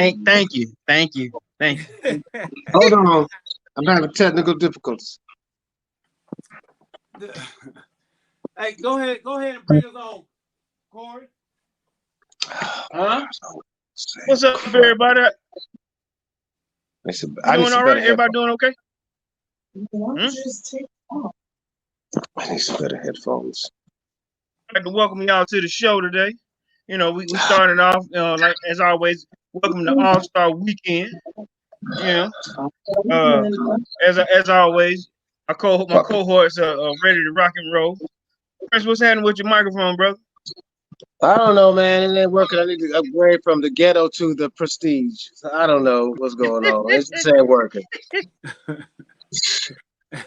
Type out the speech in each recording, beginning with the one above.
Thank you. Hold on. I'm having technical difficulties. Hey, go ahead and bring us on, Kori. Huh? What's up, everybody? I need Doing some all better right? Everybody headphones. doing okay? I need some better headphones. I'd like to welcome y'all to the show today. You know, we started off, like as always, welcome to All-Star Weekend. You know, as always, my cohorts are ready to rock and roll. Chris, what's happening with your microphone, brother? I don't know, man. It ain't working. I need to upgrade from the ghetto to the prestige. So I don't know what's going on. It just ain't working.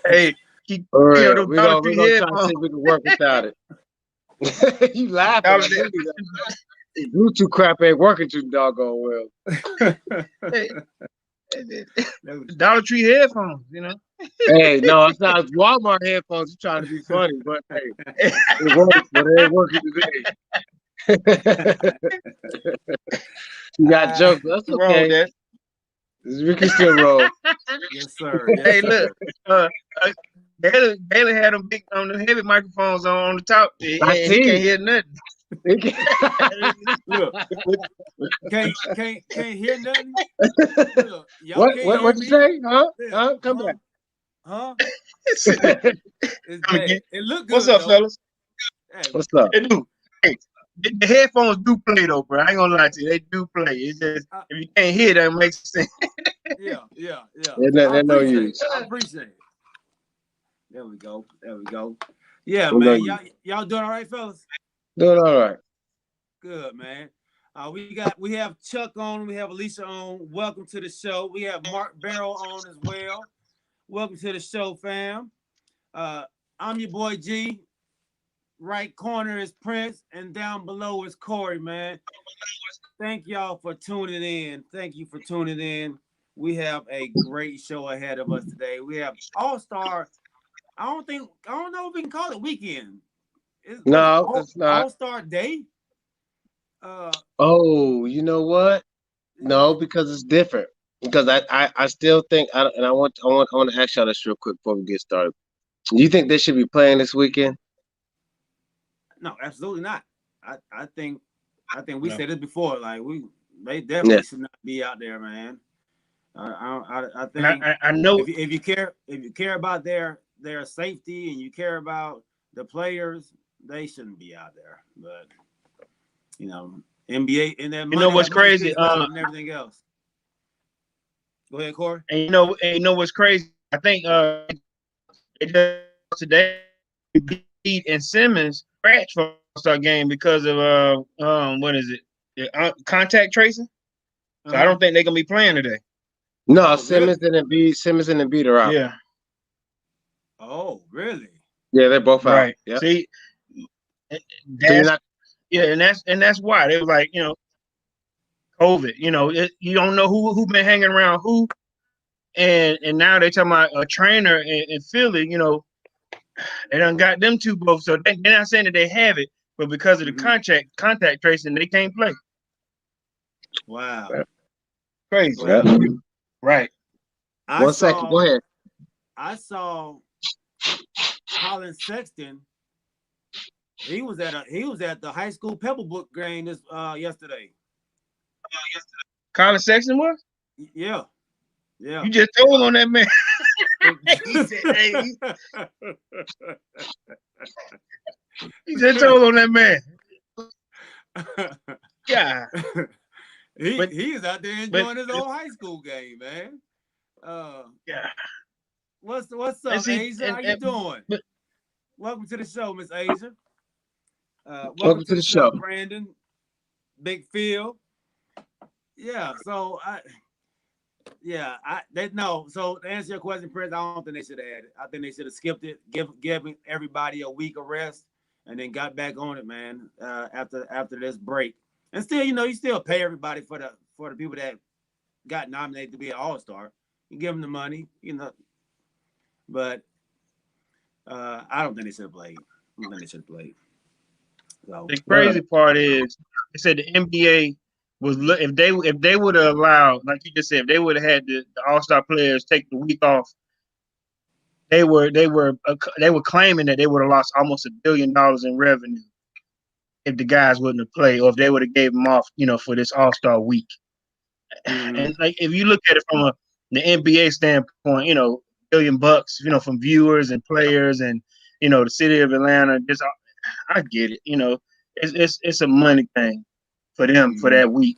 Hey, For real. those We're Dollar gonna Tree try to see headphones. if we can work without it. You laughing. Bluetooth crap ain't working too doggone well. Dollar Tree headphones, you know. Hey, no, it's not Walmart headphones. You're trying to be funny, but hey, it works, but it ain't working today. You got jokes, but that's okay. That. We can still roll. Yes, sir. Yes, Hey, sir. look, Bailey had them big the heavy microphones on the top, and he can't hear nothing. Look, can't hear nothing. Look, what you say? Huh? Huh? Come back. Huh? It's bad. It look good. What's up, though. fellas? Hey, what's up? They do. Hey, the headphones do play though, bro. I ain't gonna lie to you. They do play. It's just if you can't hear, that makes sense. Yeah. They're no use. I appreciate it. There we go. Yeah, man. Y'all doing all right, fellas? Doing all right. Good, man. We have Chuck on. We have Alicia on. Welcome to the show. We have Mark Barrow on as well. Welcome to the show, fam. I'm your boy G. Right corner is Prince, and down below is Kori, man. Thank y'all for tuning in. Thank you for tuning in. We have a great show ahead of us today. We have All-Star. I don't know if we can call it weekend. It's not All-Star Day. Oh, you know what? No, because it's different. Because I still think I want to ask y'all this real quick before we get started. Do you think they should be playing this weekend? No, absolutely not. I think we said this before. Like they definitely should not be out there, man. I think I know if you care about their safety and you care about the players, they shouldn't be out there. But you know, NBA and that. You know what's crazy? And everything else. Go ahead, Kori. And you know what's crazy? I think today Pete and Simmons scratched for the All-Star game because of what is it? Contact tracing. So I don't think they're gonna be playing today. No, Simmons and Embiid are out. Yeah. Oh, really? Yeah, they're both out. Right. Yep. See, that's why they were like, COVID. You don't know who been hanging around who, and now they talking about a trainer in Philly. They done got them two both. So they're not saying that they have it, but because of the contact tracing, they can't play. Wow. Crazy. Yep. Right. One second. Go ahead. I saw Colin Sexton. He was at the high school Pebblebrook game yesterday. Colin Sexton was? Yeah. You just told on that man. He said, hey. He just told on that man. Yeah. He's out there enjoying his old high school game, man. Yeah. What's up, Asia? How you doing? Welcome to the show, Miss Asia. Welcome to the show, Brandon. Big Phil. Yeah. So So to answer your question, Prince, I don't think they should have had it. I think they should have skipped it, giving everybody a week of rest, and then got back on it, man. After this break, and still, you still pay everybody for the people that got nominated to be an All-Star. You give them the money, But I don't think they should have played. So, the crazy part is, they said the NBA if they would have allowed, like you just said, if they would have had the All-Star players take the week off, they were claiming that they would have lost almost $1 billion in revenue if the guys wouldn't have played, or if they would have gave them off, for this All-Star week. Mm-hmm. And like if you look at it from the NBA standpoint, $1 billion, from viewers and players and the city of Atlanta. I get it. It's a money thing for them for that week.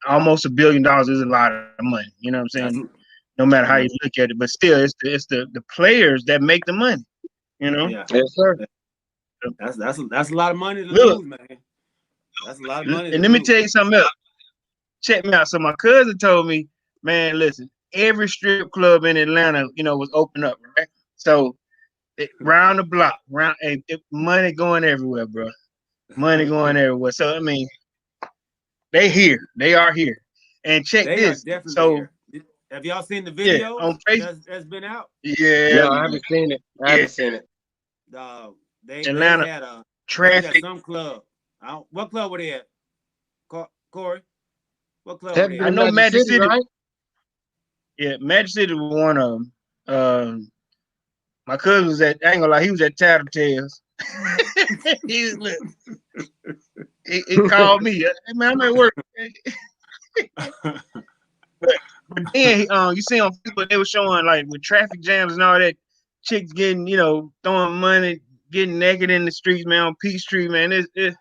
Almost $1 billion is a lot of money. You know what I'm saying? No matter how you look at it, but still, it's the players that make the money. Yeah. Yes, sir. That's a lot of money to lose, man. That's a lot of money. And let me tell you something else. Check me out. So my cousin told me, man, listen, every strip club in Atlanta, was open up, right? So round the block, money going everywhere, bro. Money going everywhere. So I mean, they are here. And check they this. Are definitely so here. Have y'all seen the video on Facebook that's been out? Yeah. No, I haven't seen it. I haven't seen it. Atlanta they had traffic. some club. What club were they at? Kori? What club were they I at? know Magic City. Right? Yeah, Magic City was one of them. My cousin was at, I ain't gonna lie, he was at Tattletales. he called me. Hey, man, I'm at work. but then you see on Facebook they were showing like with traffic jams and all that, chicks getting, throwing money, getting naked in the streets, man, on Peachtree, man. It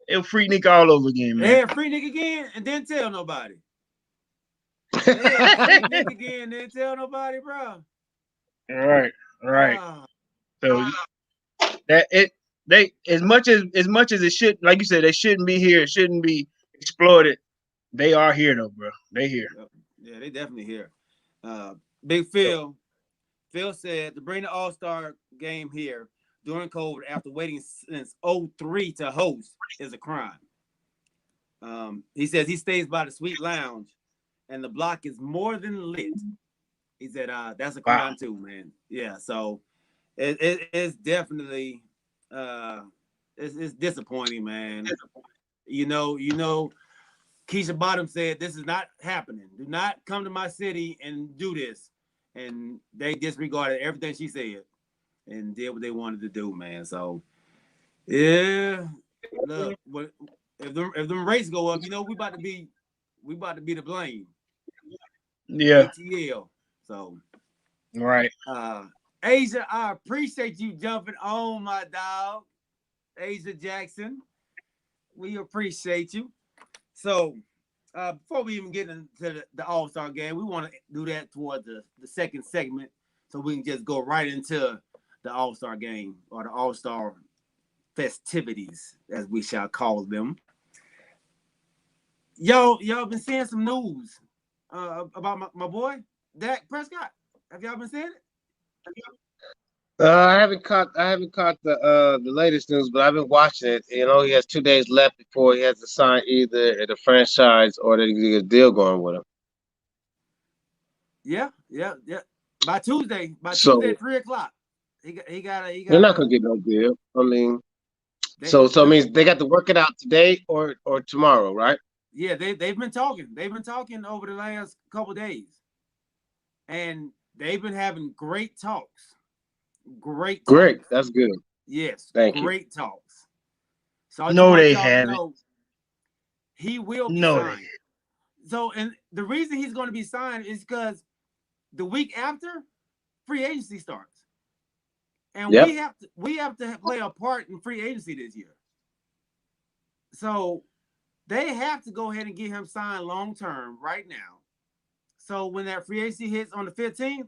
was free nigga all over again, man. Yeah, free nigga again and didn't tell nobody. Free nigga again, didn't tell nobody, bro. Right. So they as much as it should, like you said, they shouldn't be here, it shouldn't be exploited. They are here though, bro. They here. Yeah, they definitely here. Big Phil said to bring the All-Star game here during COVID after waiting since 2003 to host is a crime. He says he stays by the Sweet Lounge and the block is more than lit. He said that's a crime too, man. Yeah, so it's definitely it's disappointing, man. Keisha Bottom said this is not happening. Do not come to my city and do this. And they disregarded everything she said and did what they wanted to do, man. So yeah, look, if them rates go up, we about to be the blame. Yeah. ATL. So right. Asia, I appreciate you jumping on, my dog. Asia Jackson. We appreciate you. So before we even get into the All-Star game, we want to do that toward the second segment so we can just go right into the All-Star game or the All-Star festivities, as we shall call them. Y'all been seeing some news about my boy, Dak Prescott. Have y'all been seeing it? I haven't caught the latest news, but I've been watching it. He has 2 days left before he has to sign either the franchise or they get a deal going with him. Yeah. By Tuesday, 3:00. He got. They're not gonna get no deal. I mean, so it means they got to work it out today or tomorrow, right? Yeah, they've been talking. They've been talking over the last couple of days, and they've been having great talks. Great. That's good. Yes. Thank you. Great talks. So no, they haven't. He will be signed. So, and the reason he's going to be signed is because the week after free agency starts, and we have to play a part in free agency this year. So they have to go ahead and get him signed long term right now. So when that free agency hits on the 15th,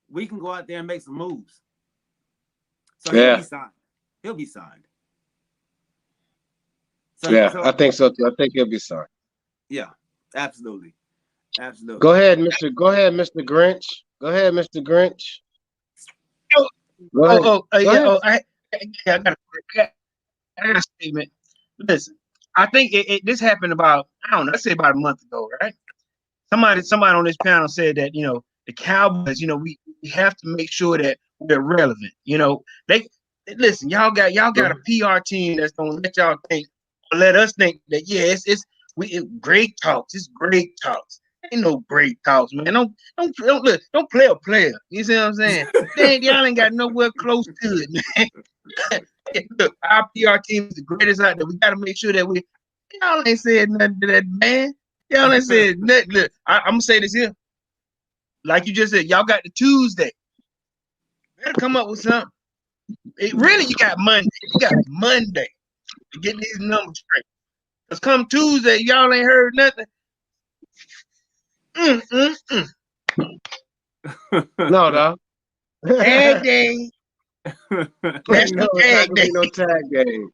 we can go out there and make some moves. So he'll be signed. He'll be signed. So, I think so too. I think he'll be signed. Yeah, absolutely. Go ahead, Mr. Grinch. Go ahead, Mr. Grinch. I got a statement. Listen, I think this happened about, I don't know, let's say about a month ago, right? Somebody on this panel said that, the Cowboys, we have to make sure that we're relevant. They listen, y'all got a PR team that's gonna let y'all think, or let us think that great talks. It's great talks. Ain't no great talks, man. Don't play a player. You see what I'm saying? Y'all ain't got nowhere close to it, man. Look, our PR team is the greatest out there. We got to make sure that y'all ain't said nothing to that man. Y'all ain't said nothing. Look, I'm gonna say this here. Like you just said, y'all got the Tuesday. Better come up with something. Really, you got Monday. You got Monday to get these numbers straight. Cause come Tuesday, y'all ain't heard nothing. No, dog. Tag day. That's No, the tag day. No tag game.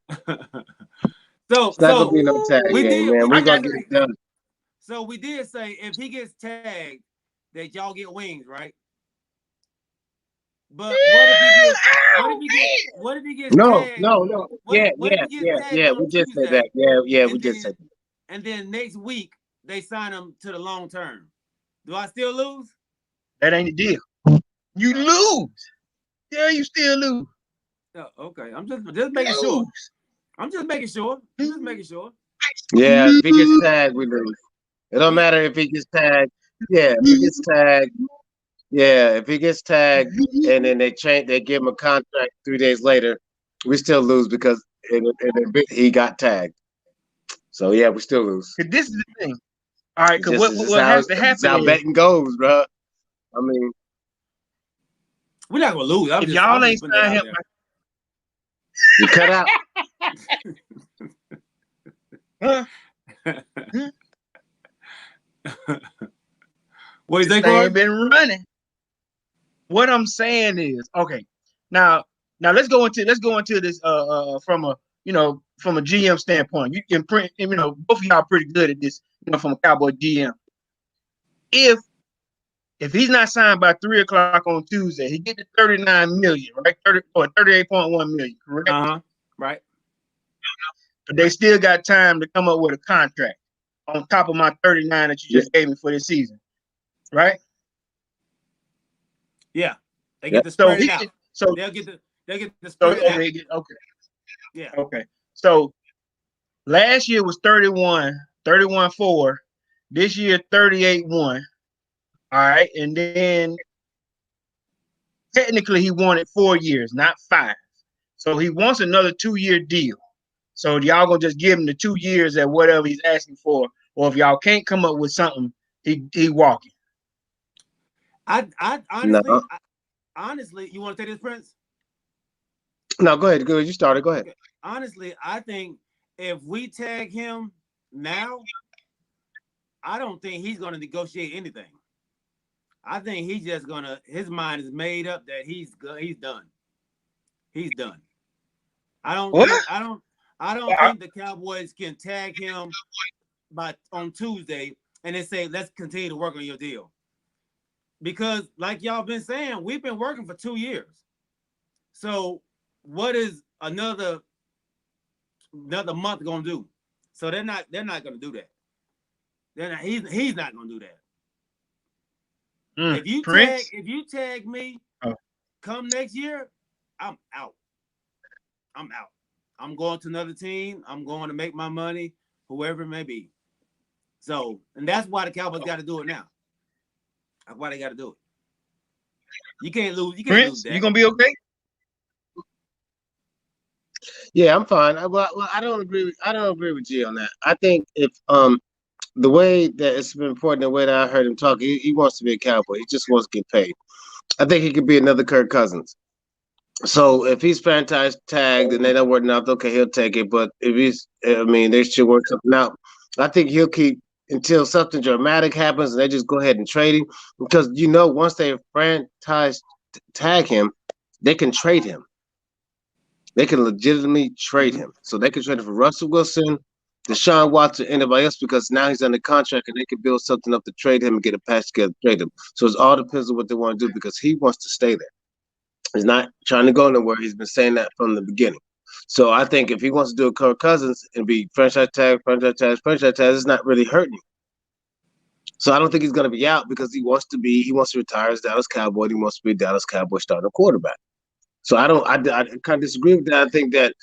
So gonna be no tag game, man. We're gonna get it done. So we did say if he gets tagged, that y'all get wings, right? But what if he gets tagged? No. Yeah. We just said that. Yeah, we just said that. And then next week they sign him to the long term. Do I still lose? That ain't the deal. You lose. Yeah, you still lose. Oh, okay. I'm just making sure. I'm just making sure. Yeah, if he gets tagged, we lose. It don't matter if he gets tagged. Yeah, if he gets tagged. Yeah, if he gets tagged and then they give him a contract 3 days later, we still lose because he got tagged. So yeah, we still lose. This is the thing. All right, because what has to happen is how betting goes, bro. I mean, we're not gonna lose. If y'all ain't signed him, you cut out. Huh? What you think? They ain't been running. What I'm saying is, okay. Now let's go into this from a GM standpoint. You can print, both of y'all pretty good at this, from a Cowboy GM. If he's not signed by 3:00 on Tuesday, he get to $39 million, right? 38.1 million, correct? Right. But they still got time to come up with a contract on top of my 39 that you just gave me for this season, right? Yeah, they get to spread it out. So they'll get the spread it out. Okay. Yeah. Okay. So last year was 31.4. This year 38.1. All right, and then technically he wanted 4 years, not 5. So he wants another 2-year deal. So y'all gonna just give him the 2 years at whatever he's asking for, or if y'all can't come up with something, he walking. I honestly, you want to take this, Prince? No, go ahead. You started. Go ahead. Okay. Honestly, I think if we tag him now, I don't think he's going to negotiate anything. I think he's just gonna. His mind is made up that he's done. He's done. I don't think the Cowboys can tag him on Tuesday and then say, let's continue to work on your deal. Because like y'all been saying, we've been working for 2 years. So what is another month gonna do? So they're not gonna do that. He's not gonna do that. If you tag me come next year, I'm out. I'm going to another team. I'm going to make my money, whoever it may be. So, and that's why the Cowboys got to do it now. That's why they got to do it. You can't lose. You can't lose that. You gonna be okay? Yeah, I'm fine. Well, I don't agree with G on that. I think if the way that it's been important, the way that I heard him talk, he wants to be a Cowboy. He just wants to get paid. I think he could be another Kirk Cousins. So if he's franchise tagged and they don't work out, okay, he'll take it. But if they should work something out. I think he'll keep until something dramatic happens and they just go ahead and trade him. Because once they franchise tag him, they can trade him. They can legitimately trade him. So they can trade him for Russell Wilson, Deshaun Watson, anybody else, because now he's under contract and they can build something up to trade him and get a patch together to trade him. So it all depends on what they want to do because he wants to stay there. He's not trying to go nowhere. He's been saying that from the beginning. So I think if he wants to do a Kirk Cousins and be franchise tag, it's not really hurting him. So I don't think he's going to be out because he wants to retire as Dallas Cowboy. He wants to be a Dallas Cowboy starting quarterback. So I kind of disagree with that. I think that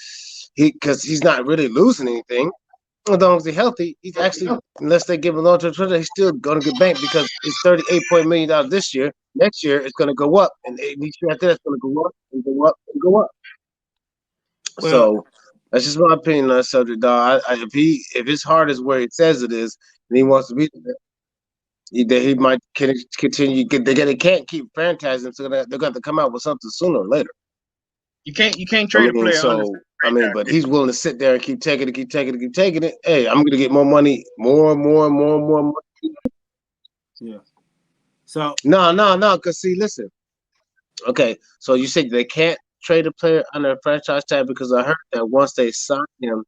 because he's not really losing anything. As long as he's healthy, he's actually, unless they give him a long-term contract, he's still going to get banked because it's $38 million this year. Next year, it's going to go up, and each year after that, it's going to go up and go up and go up. Well, So that's just my opinion on that subject, dog. If his heart is where it says it is, and he wants to be there, he might continue. They can't keep franchising, so they're going to have to come out with something sooner or later. You can't trade a player under franchise. But he's willing to sit there and keep taking it. Hey, I'm gonna get more money, more money. Yeah. So No. Cause see, listen. Okay, so you say they can't trade a player under a franchise tag because I heard that once they sign him,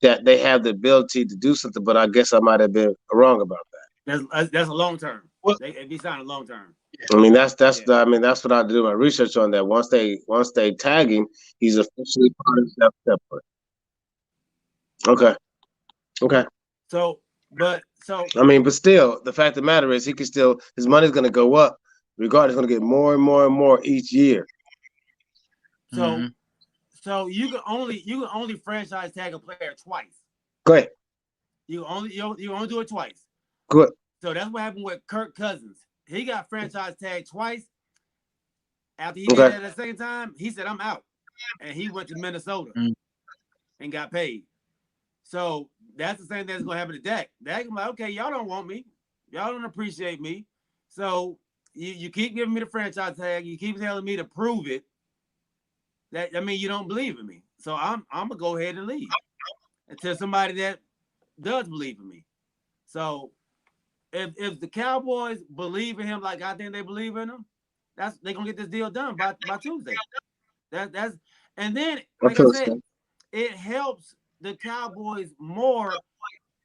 that they have the ability to do something. But I guess I might have been wrong about that. that's a long term. Well, If he signed a long term. I mean that's what I do my research on that. Once they tag him, he's officially part of that separate. Okay. But still, the fact of the matter is, his money's going to go up, regardless. Going to get more and more each year. So you can only franchise tag a player twice. Go ahead. You only do it twice. Good. So that's what happened with Kirk Cousins. He got franchise tagged twice. After he did that the second time, he said, "I'm out," and he went to Minnesota and got paid. So that's the same thing that's going to happen to Dak. Dak is like, okay, y'all don't want me. Y'all don't appreciate me. So you keep giving me the franchise tag. You keep telling me to prove it. You don't believe in me. So I'm going to go ahead and leave until somebody that does believe in me. So if the Cowboys believe in him like I think they believe in him, they're going to get this deal done by Tuesday. And then, like I said, it helps the Cowboys more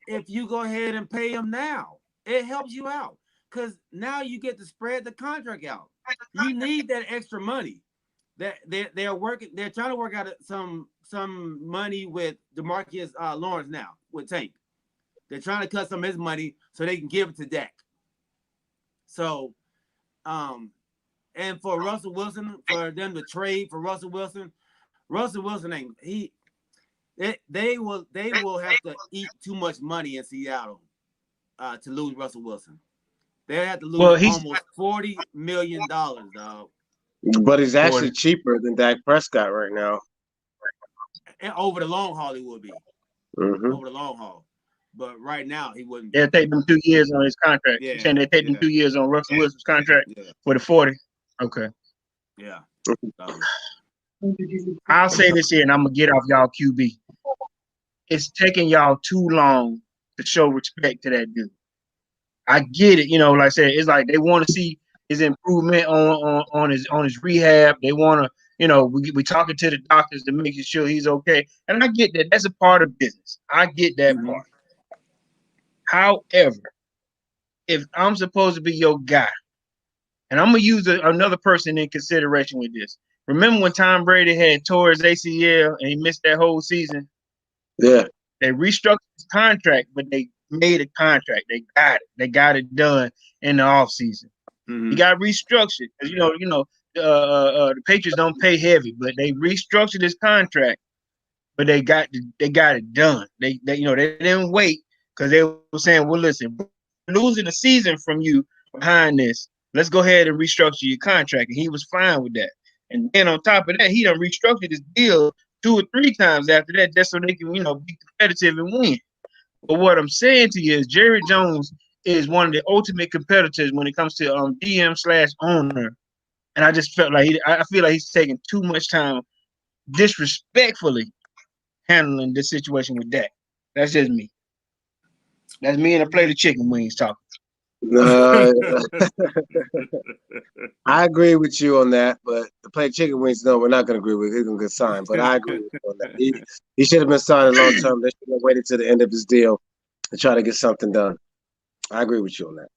if you go ahead and pay him now. It helps you out because now you get to spread the contract out. You need that extra money. That they're trying to work out some money with DeMarcus Lawrence now with Tank. They're trying to cut some of his money so they can give it to Dak. So, and for Russell Wilson, for them to trade for Russell Wilson ain't they will have to eat too much money in Seattle to lose Russell Wilson. They have to lose almost $40 million, dog. But he's actually cheaper than Dak Prescott right now. And over the long haul, he would be. Mm-hmm. Over the long haul. But right now, he wouldn't. They'll take them 2 years on his contract. Yeah. You're saying they take them 2 years on Russell Wilson's contract for the 40? Okay. Yeah. I'll say this here, and I'm going to get off y'all QB. It's taking y'all too long to show respect to that dude. I get it. Like I said, it's like they want to see his improvement on his rehab. They want to, we talking to the doctors to make sure he's okay. And I get that. That's a part of business. I get that part. However, if I'm supposed to be your guy, and I'm going to use another person in consideration with this. Remember when Tom Brady had tore his ACL and he missed that whole season? Yeah. They restructured his contract, but they made a contract. They got it. They got it done in the offseason. He got restructured. The Patriots don't pay heavy, but they restructured his contract. But they got it done. They didn't wait because they were saying, well, listen, we're losing a season from you behind this. Let's go ahead and restructure your contract. And he was fine with that. And then on top of that, he done restructured his deal 2 or 3 times after that just so they can, be competitive and win. But what I'm saying to you is Jerry Jones is one of the ultimate competitors when it comes to DM/owner. And I just felt like I feel like he's taking too much time disrespectfully handling this situation with Dak. That's just me. That's me and a plate of chicken wings talking. I agree with you on that, but the plate of chicken wings, no, we're not going to agree with. He's going to get signed, but I agree with you on that. He should have been signed long term. They should have waited to the end of his deal to try to get something done. I agree with you on that.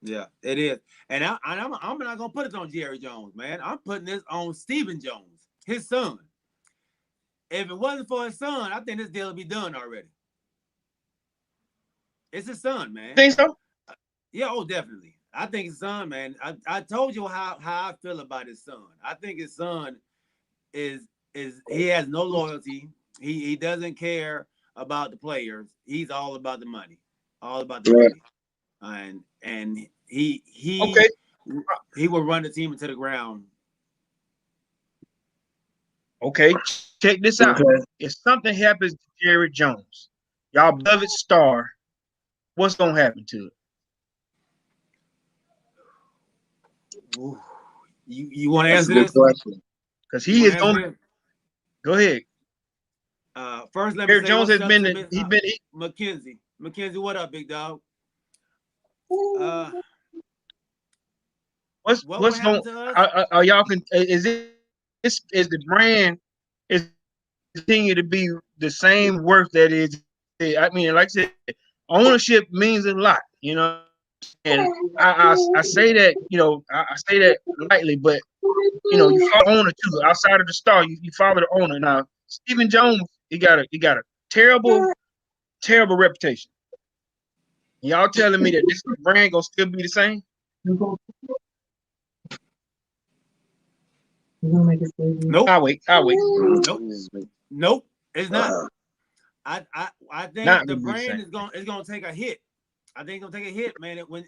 Yeah, it is. And I'm not going to put it on Jerry Jones, man. I'm putting this on Stephen Jones, his son. If it wasn't for his son, I think this deal would be done already. It's his son, man. Think so? Yeah, definitely. I think his son, man. I told you how I feel about his son. I think his son is he has no loyalty. He doesn't care about the players. He's all about the money, all about the Yeah. money, and he Okay. he will run the team into the ground. Okay. Check this out. Okay. If something happens to Jerry Jones, y'all beloved star, what's gonna happen to it? Ooh. You want to That's a answer good this? question. Because You he want is to answer on. this? Go ahead. First, let me Jerry say Jones what's has up been. to Miss He's been. Mackenzie. Mackenzie, what up, big dog? What's What would what's going? happen to us? Are y'all? Is this is the brand is continue to be the same worth that is? I mean, like I said, ownership means a lot, you know. And I say that, you know, I say that lightly, but you know, you follow the owner too. Outside of the star, you follow the owner. Now, Stephen Jones, he got a terrible reputation. Y'all telling me that this brand gonna still be the same? Nope. I'll wait. Nope. It's not. I think Not the gonna be the brand same. is gonna take a hit. I think it's gonna take a hit, man. When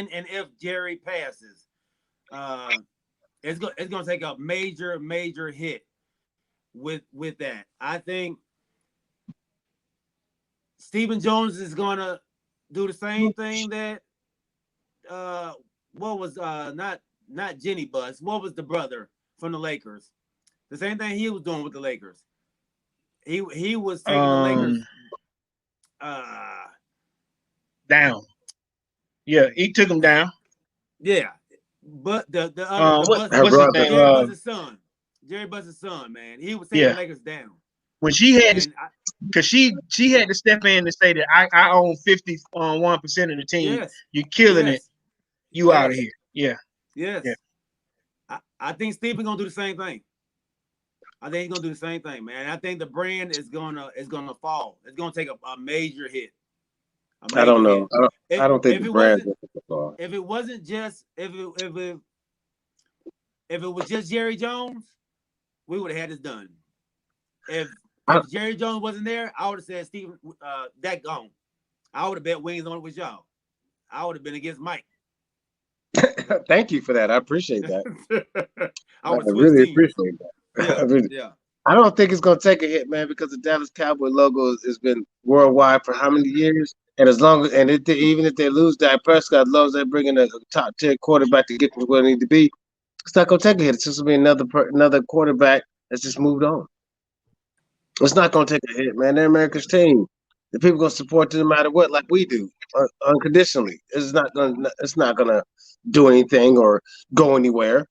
and if Jerry passes, it's gonna take a major hit with that. I think Stephen Jones is gonna do the same thing that what was not Jenny Bus. What was the brother from the Lakers? The same thing he was doing with the Lakers. He was taking the Lakers Down. Yeah, he took him down. yeah. But the other the Bus Her What's his brother. name? Jerry Buss's son. Jerry Buss's son, man. He was taking the Yeah. Lakers down. When she had And because she had to step in and say that I own 51% of the team. yes, You're killing it. yes, You out of yes, here. Yeah. yes. Yeah. I think Stephen gonna do the same thing. I think he's gonna do the same thing, man. I think the brand is gonna fall. It's gonna take a major hit. A I don't major know. hit. I don't think If the it brand's wasn't going to fall. if it wasn't just if it was just Jerry Jones, we would have had this done. If Jerry Jones wasn't there, I would have said Stephen that gone. I would have bet wings on it with y'all. I would have been against Mike. Thank you for that. I appreciate that. I would I switch really teams. appreciate that. Yeah, I really- yeah. I don't think it's going to take a hit, man, because the Dallas Cowboy logo has been worldwide for how many years? And as long as, even if they lose Dak Prescott, as long as they're bringing a top 10 quarterback to get to where they need to be, it's not going to take a hit. It's just going to be another quarterback that's just moved on. It's not going to take a hit, man. They're America's team. The people going to support them no matter what, like we do, unconditionally. It's not going to do anything or go anywhere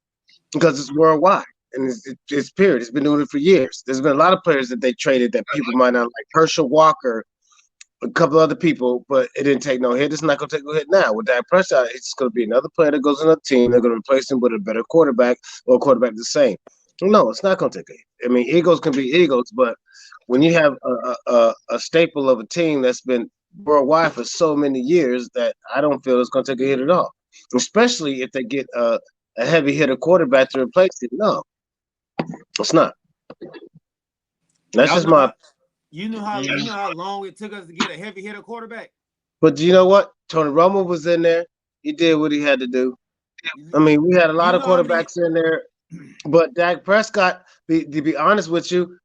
because it's worldwide. And it's period. It's been doing it for years. There's been a lot of players that they traded that people might not like. Herschel Walker, a couple other people, but it didn't take no hit. It's not going to take no hit now. With that pressure, it's just going to be another player that goes on a team. They're going to replace him with a better quarterback or a quarterback the same. No, it's not going to take a hit. I mean, egos can be egos, but when you have a staple of a team that's been worldwide for so many years, that I don't feel it's going to take a hit at all. Especially if they get a heavy hitter quarterback to replace it. No. It's not. That's just my. You know how long it took us to get a heavy hitter quarterback. But you know what? Tony Romo was in there. He did what he had to do. I mean, we had a lot of quarterbacks in there, but Dak Prescott. To be honest with you,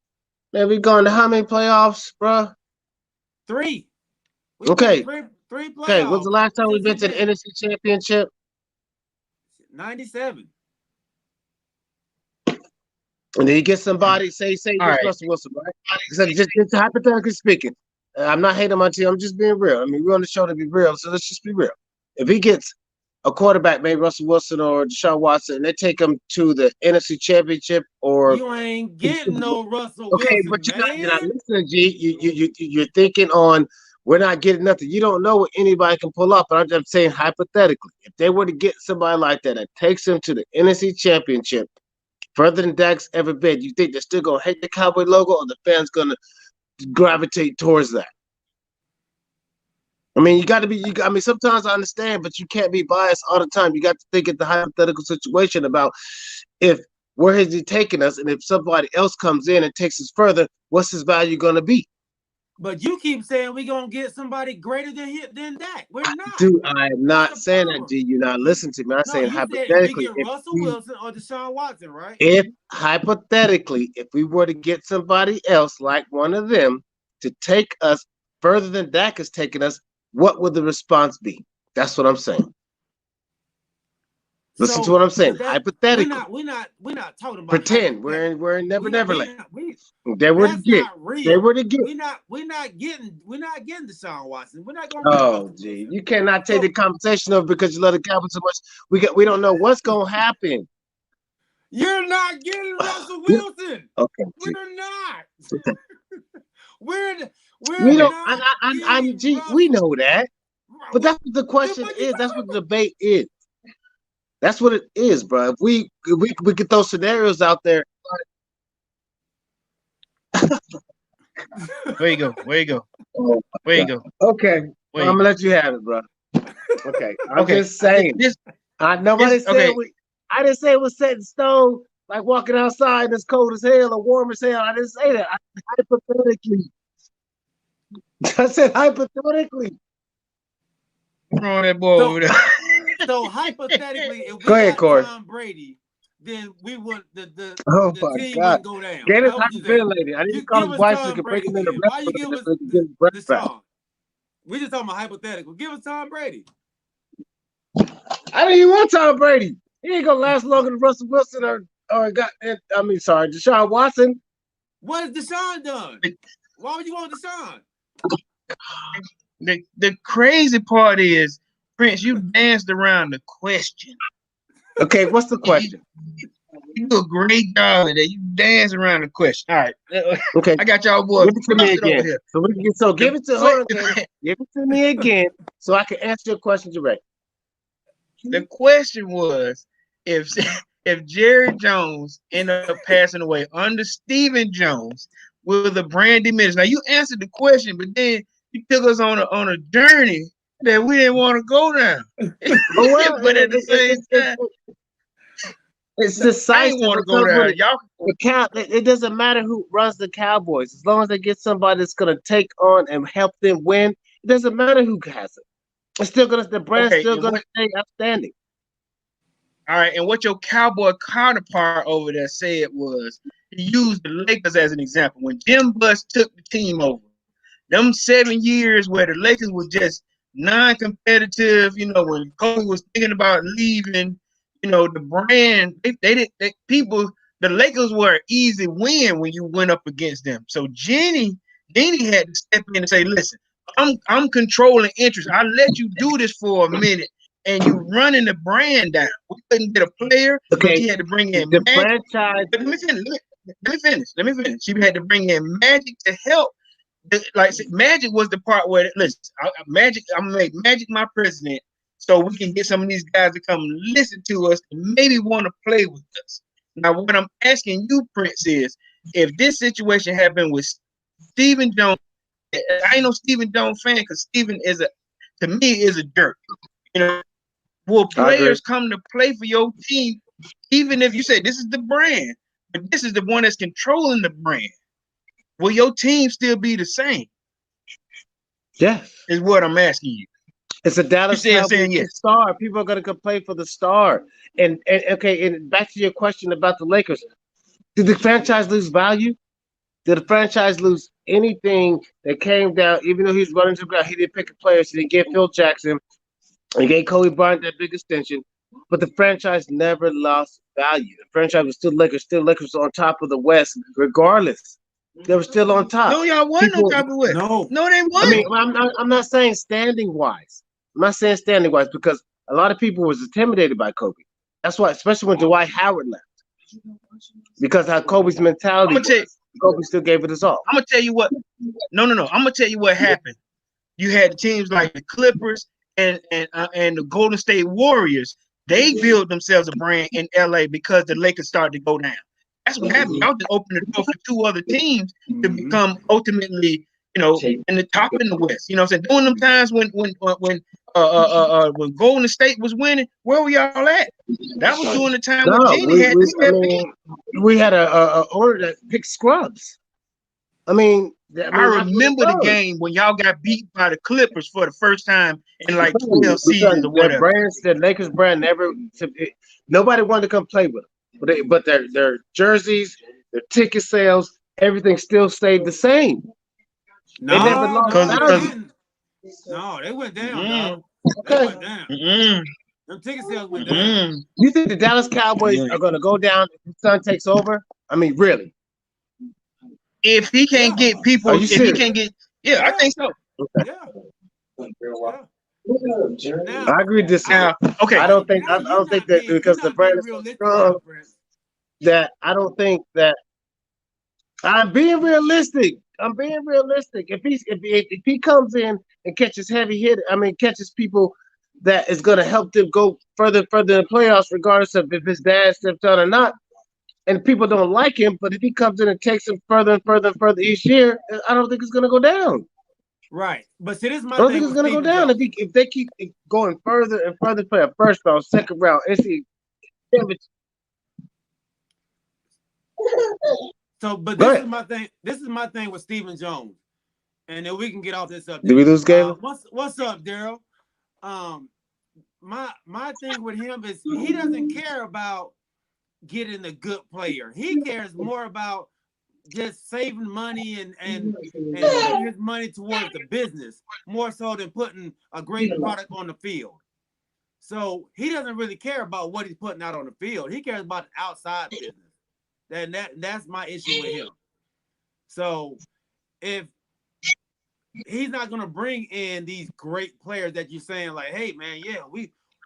man, we gone to how many playoffs, bro? 3. Okay. 3 playoffs. Okay. When's the last time we've been to the NFC Championship? 97. And then you get somebody say Russell Wilson, right? Just hypothetically speaking, I'm not hating my team. I'm just being real. I mean, we're on the show to be real, so let's just be real. If he gets a quarterback, maybe Russell Wilson or Deshaun Watson, and they take him to the NFC Championship, or you ain't getting no Russell okay, Wilson, but man. you're not listening, G. You're thinking on we're not getting nothing. You don't know what anybody can pull off. But I'm saying hypothetically, if they were to get somebody like that takes them to the NFC Championship, further than Dak's ever been, you think they're still gonna hate the Cowboy logo, or the fans gonna gravitate towards that? I mean, you got to be. I mean, sometimes I understand, but you can't be biased all the time. You got to think of the hypothetical situation about if where has he taken us, and if somebody else comes in and takes us further, what's his value going to be? But you keep saying we're gonna get somebody greater than Dak. We're not. Dude, I am not saying that, G. You're not listening to me. I'm saying you said if we hypothetically. get Russell Wilson or Deshaun Watson, right? If hypothetically, if we were to get somebody else like one of them to take us further than Dak has taken us, what would the response be? That's what I'm saying. Listen to what I'm saying. Hypothetically, we're not talking about pretend we're in Never Land. They were to get. They were to get. We're not getting Deshaun Watson. We're not going. Oh, gee, you cannot take the conversation over because you love the Cowboys so much. We don't know what's gonna happen. You're not getting Russell Wilson. Okay, we're not. We don't. We know that, but that's what the question is. That's what the debate is. That's what it is, bro. If we get those scenarios out there. Where you go? Oh, where you go? Okay, I'm gonna let you have it, bro. Okay, I'm just saying. Nobody said I didn't say it was set in stone, like walking outside and it's cold as hell or warm as hell. I didn't say that. Hypothetically. I said hypothetically. Throw that ball over there. So hypothetically, if we go ahead, Kori. Tom Brady, then we would the team God. wouldn't go down. Get it hypothetical. I didn't call his wife so he could break him in the Why you give us the song? We just talking about hypothetical. Give us Tom Brady. I didn't even want Tom Brady. He ain't gonna last longer than Russell Wilson or Deshaun Watson. What has Deshaun done? Why would you want Deshaun? The crazy part is, Prince, you danced around the question. Okay, what's the question? You do a great job at that. You dance around the question. All right. Okay. I got y'all boys. Give it to me again. Give it to me again so I can answer your question direct. The question was if Jerry Jones ended up passing away under Stephen Jones, will the brand diminish? Now you answered the question, but then you took us on a journey that we didn't want to go down. But at the same time, it's decisive. Want to go down. It doesn't matter who runs the Cowboys, as long as they get somebody that's going to take on and help them win. It doesn't matter who has it. It's still the brand's still going to stay outstanding. All right, and what your Cowboy counterpart over there said was he used the Lakers as an example. When Jim Buss took the team over, them 7 years where the Lakers were just non-competitive, when Kori was thinking about leaving, the brand, the Lakers were an easy win when you went up against them. So Jeannie had to step in and say, listen, I'm controlling interest. I let you do this for a minute, and you running the brand down. We couldn't get a player. Okay, she had to bring in the Magic. franchise. Let me finish. She had to bring in Magic to help. Like Magic was the part where listen, I'm gonna make Magic my president, so we can get some of these guys to come listen to us and maybe want to play with us. Now, what I'm asking you, Prince, is if this situation happened with Stephen Jones. I ain't no Stephen Jones fan because Stephen is a jerk. Will players come to play for your team, even if you say this is the brand, but this is the one that's controlling the brand? Will your team still be the same? Yes, is what I'm asking you. It's a Dallas Cowboys yes. Star. People are going to play for the star. And back to your question about the Lakers. Did the franchise lose value? Did the franchise lose anything that came down, even though he's running to the ground? He didn't pick the players. He didn't get Phil Jackson. He gave Kobe Bryant that big extension. But the franchise never lost value. The franchise was still Lakers. Still Lakers on top of the West, regardless. They were still on top. No, y'all wasn't on top of the West. No, they wasn't. I mean, I'm not saying standing-wise. I'm not saying standing-wise because a lot of people was intimidated by Kobe. That's why, especially when Dwight Howard left. Because how Kobe's mentality was. Kobe still gave it his all. I'm gonna tell you what. No. I'm gonna tell you what happened. You had teams like the Clippers and the Golden State Warriors. They built themselves a brand in LA because the Lakers started to go down. That's what happened. Y'all just opened the door for two other teams to become ultimately, in the top in the West. You know what I'm saying? During them times when Golden State was winning, where were y'all at? That was during the time when Jeannie had to step in. We had a owner that picked scrubs. I mean, I that's what it remember the was. game when y'all got beat by the Clippers for the first time in like 12 Because seasons or their whatever. brands, the Lakers brand, nobody wanted to come play with them. But their jerseys, their ticket sales, everything still stayed the same. They never No, lost no, they value. didn't. No, they went down, Mm-mm, dog. They Okay. went down. mm-mm, Them ticket sales went down. mm-mm. You think the Dallas Cowboys Yeah. are going to go down if his son takes over? I mean, really? If he can't Yeah, get Are people, you if he serious? can't get, yeah, I yeah, think so. yeah, yeah. Now, I agree. Disagree. Now, okay, I don't think. now I you're don't think not that being because the brand is so realistic strong. now, Prince. That I don't think that I'm being realistic. I'm being realistic. If he comes in and catches heavy hit, I mean catches people that is going to help them go further in the playoffs, regardless of if his dad steps out or not. And people don't like him, but if he comes in and takes them further and further and further each year, I don't think it's going to go down. Right, but see, this is I my don't thing think it's with going to go Stephen down Jones. if they keep going further and further for a first round, second round, NCAA championship. So, but Go this ahead. is my thing. This is my thing with Stephen Jones, and then we can get off this subject. Did we lose Galen? What's up, Daryl? My thing with him is he doesn't care about getting a good player. He cares more about just saving money and putting his money towards the business more so than putting a great product on the field. So he doesn't really care about what he's putting out on the field. He cares about the outside business. That's my issue with him. So if he's not going to bring in these great players that you're saying like, hey man, yeah,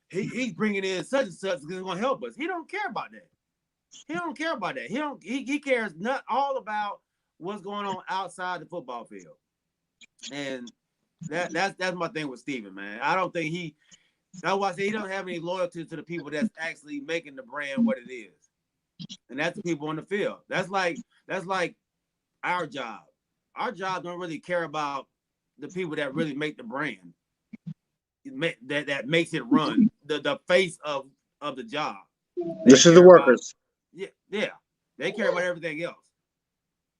he's bringing in such and such because it's going to help us. He don't care about that. He don't care about that. He cares not all about what's going on outside the football field. And that's my thing with Steven, man. I don't think that's why I say he don't have any loyalty to the people that's actually making the brand what it is. And that's the people on the field. That's like our job. Our job don't really care about the people that really make the brand. That makes it run. The face of the job. This is the workers. Yeah. They care about everything else.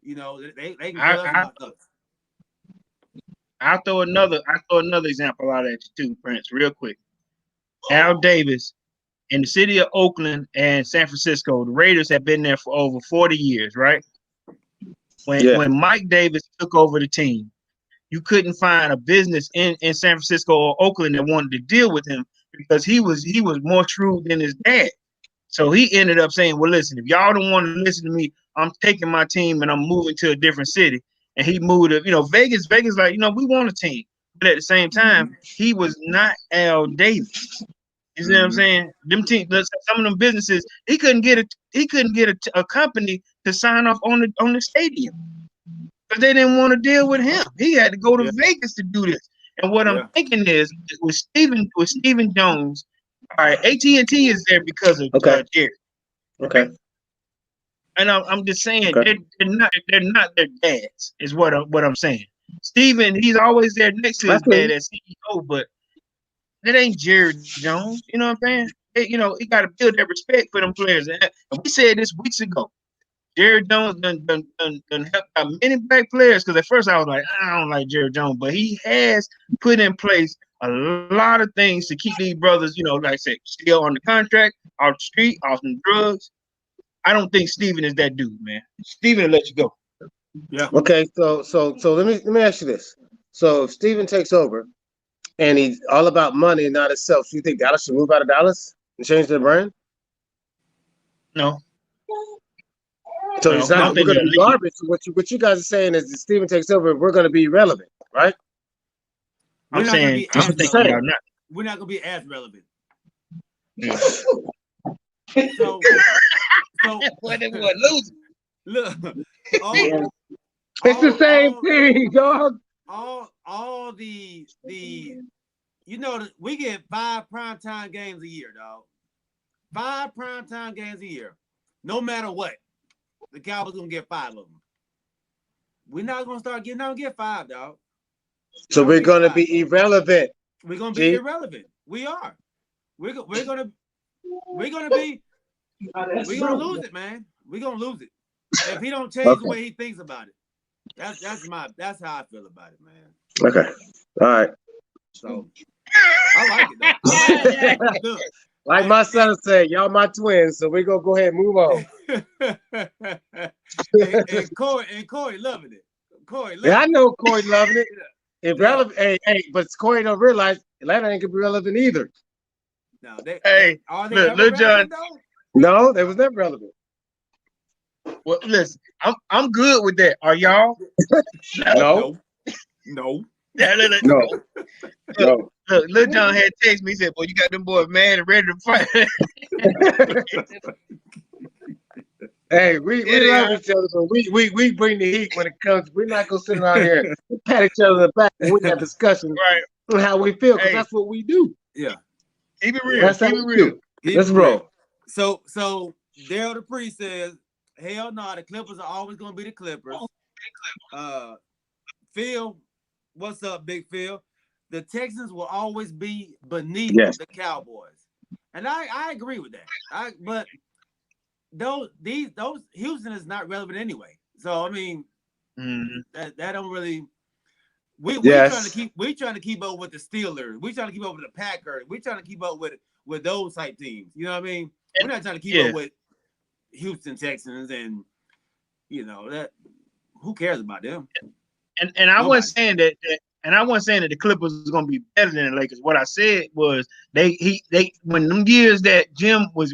You know, they can care less about us. I'll throw another example out at you too, Prince, real quick. Al Davis in the city of Oakland and San Francisco, the Raiders have been there for over 40 years, right? When Mike Davis took over the team, you couldn't find a business in San Francisco or Oakland that wanted to deal with him because he was more shrewd than his dad. So he ended up saying, well, listen, if y'all don't want to listen to me, I'm taking my team and I'm moving to a different city. And he moved to, Vegas, like, we want a team. But at the same time, he was not Al Davis. You see what I'm saying? Them teams, some of them businesses, he couldn't get a company to sign off on the stadium because they didn't want to deal with him. He had to go to Vegas to do this. And what I'm thinking is with Stephen Jones, all right, AT&T is there because of Jerry. Okay. And I'm just saying they're not their dads, is what I'm saying. Stephen, he's always there next to his dad as CEO, but that ain't Jerry Jones. You know what I'm saying? He got to build that respect for them players. And we said this weeks ago. Jerry Jones done helped out many black players because at first I was like, I don't like Jerry Jones, but he has put in place a lot of things to keep these brothers, like I said, still on the contract, off the street, off some drugs. I don't think Steven is that dude, man. Steven will let you go. Yeah. Okay, so let me ask you this. So if Steven takes over and he's all about money and not himself, so you think Dallas should move out of Dallas and change their brand? No. So it's not. We're going to be garbage. So what you guys are saying is, if Steven takes over, we're going to be relevant, right? I'm saying we're not going to be as relevant. Yeah. So what losing? Look, it's the same thing, dog. All the we get 5 primetime games a year, dog. 5 primetime games a year. No matter what, the Cowboys gonna get 5 of them. We're not gonna start getting out and get 5, dog. So we're gonna be irrelevant. We're gonna be irrelevant. We are. We're gonna lose it, man. We're gonna lose it if he don't change the way he thinks about it. That's how I feel about it, man. Okay. All right. So I like it though. I like it. Look, like my son said, y'all my twins, so we're gonna go ahead and move on. and Kori loving it. Kori loving Yeah, I know Kori loving it. If Yeah. relevant, hey, but Kori don't realize Atlanta ain't gonna be relevant either. No, are they look, ever Lil John. relevant though? No, they was never relevant. Well, listen, I'm good with that. Are y'all? No. Yeah, No. No. Look, Lil John had text me. He said, "Boy, you got them boys mad and ready to fight." Hey, we love each other, but we bring the heat when it comes. We're not gonna sit around here and pat each other in the back when we have discussions on how we feel, because that's what we do. Yeah. Keep it real. That's Keep how it we real. do. Let's roll. So Daryl Dupree says, hell no, the Clippers are always gonna be the Clippers. Phil, what's up, Big Phil? The Texans will always be beneath the Cowboys. And I agree with that. But those Houston is not relevant anyway. So I mean, that don't really. We're trying to keep up with the Steelers. We're trying to keep up with the Packers. We're trying to keep up with those type teams. You know what I mean? We're not trying to keep up with Houston Texans, and you know that. Who cares about them? And I wasn't saying that. And I wasn't saying that the Clippers was going to be better than the Lakers. What I said was they when them years that Jim was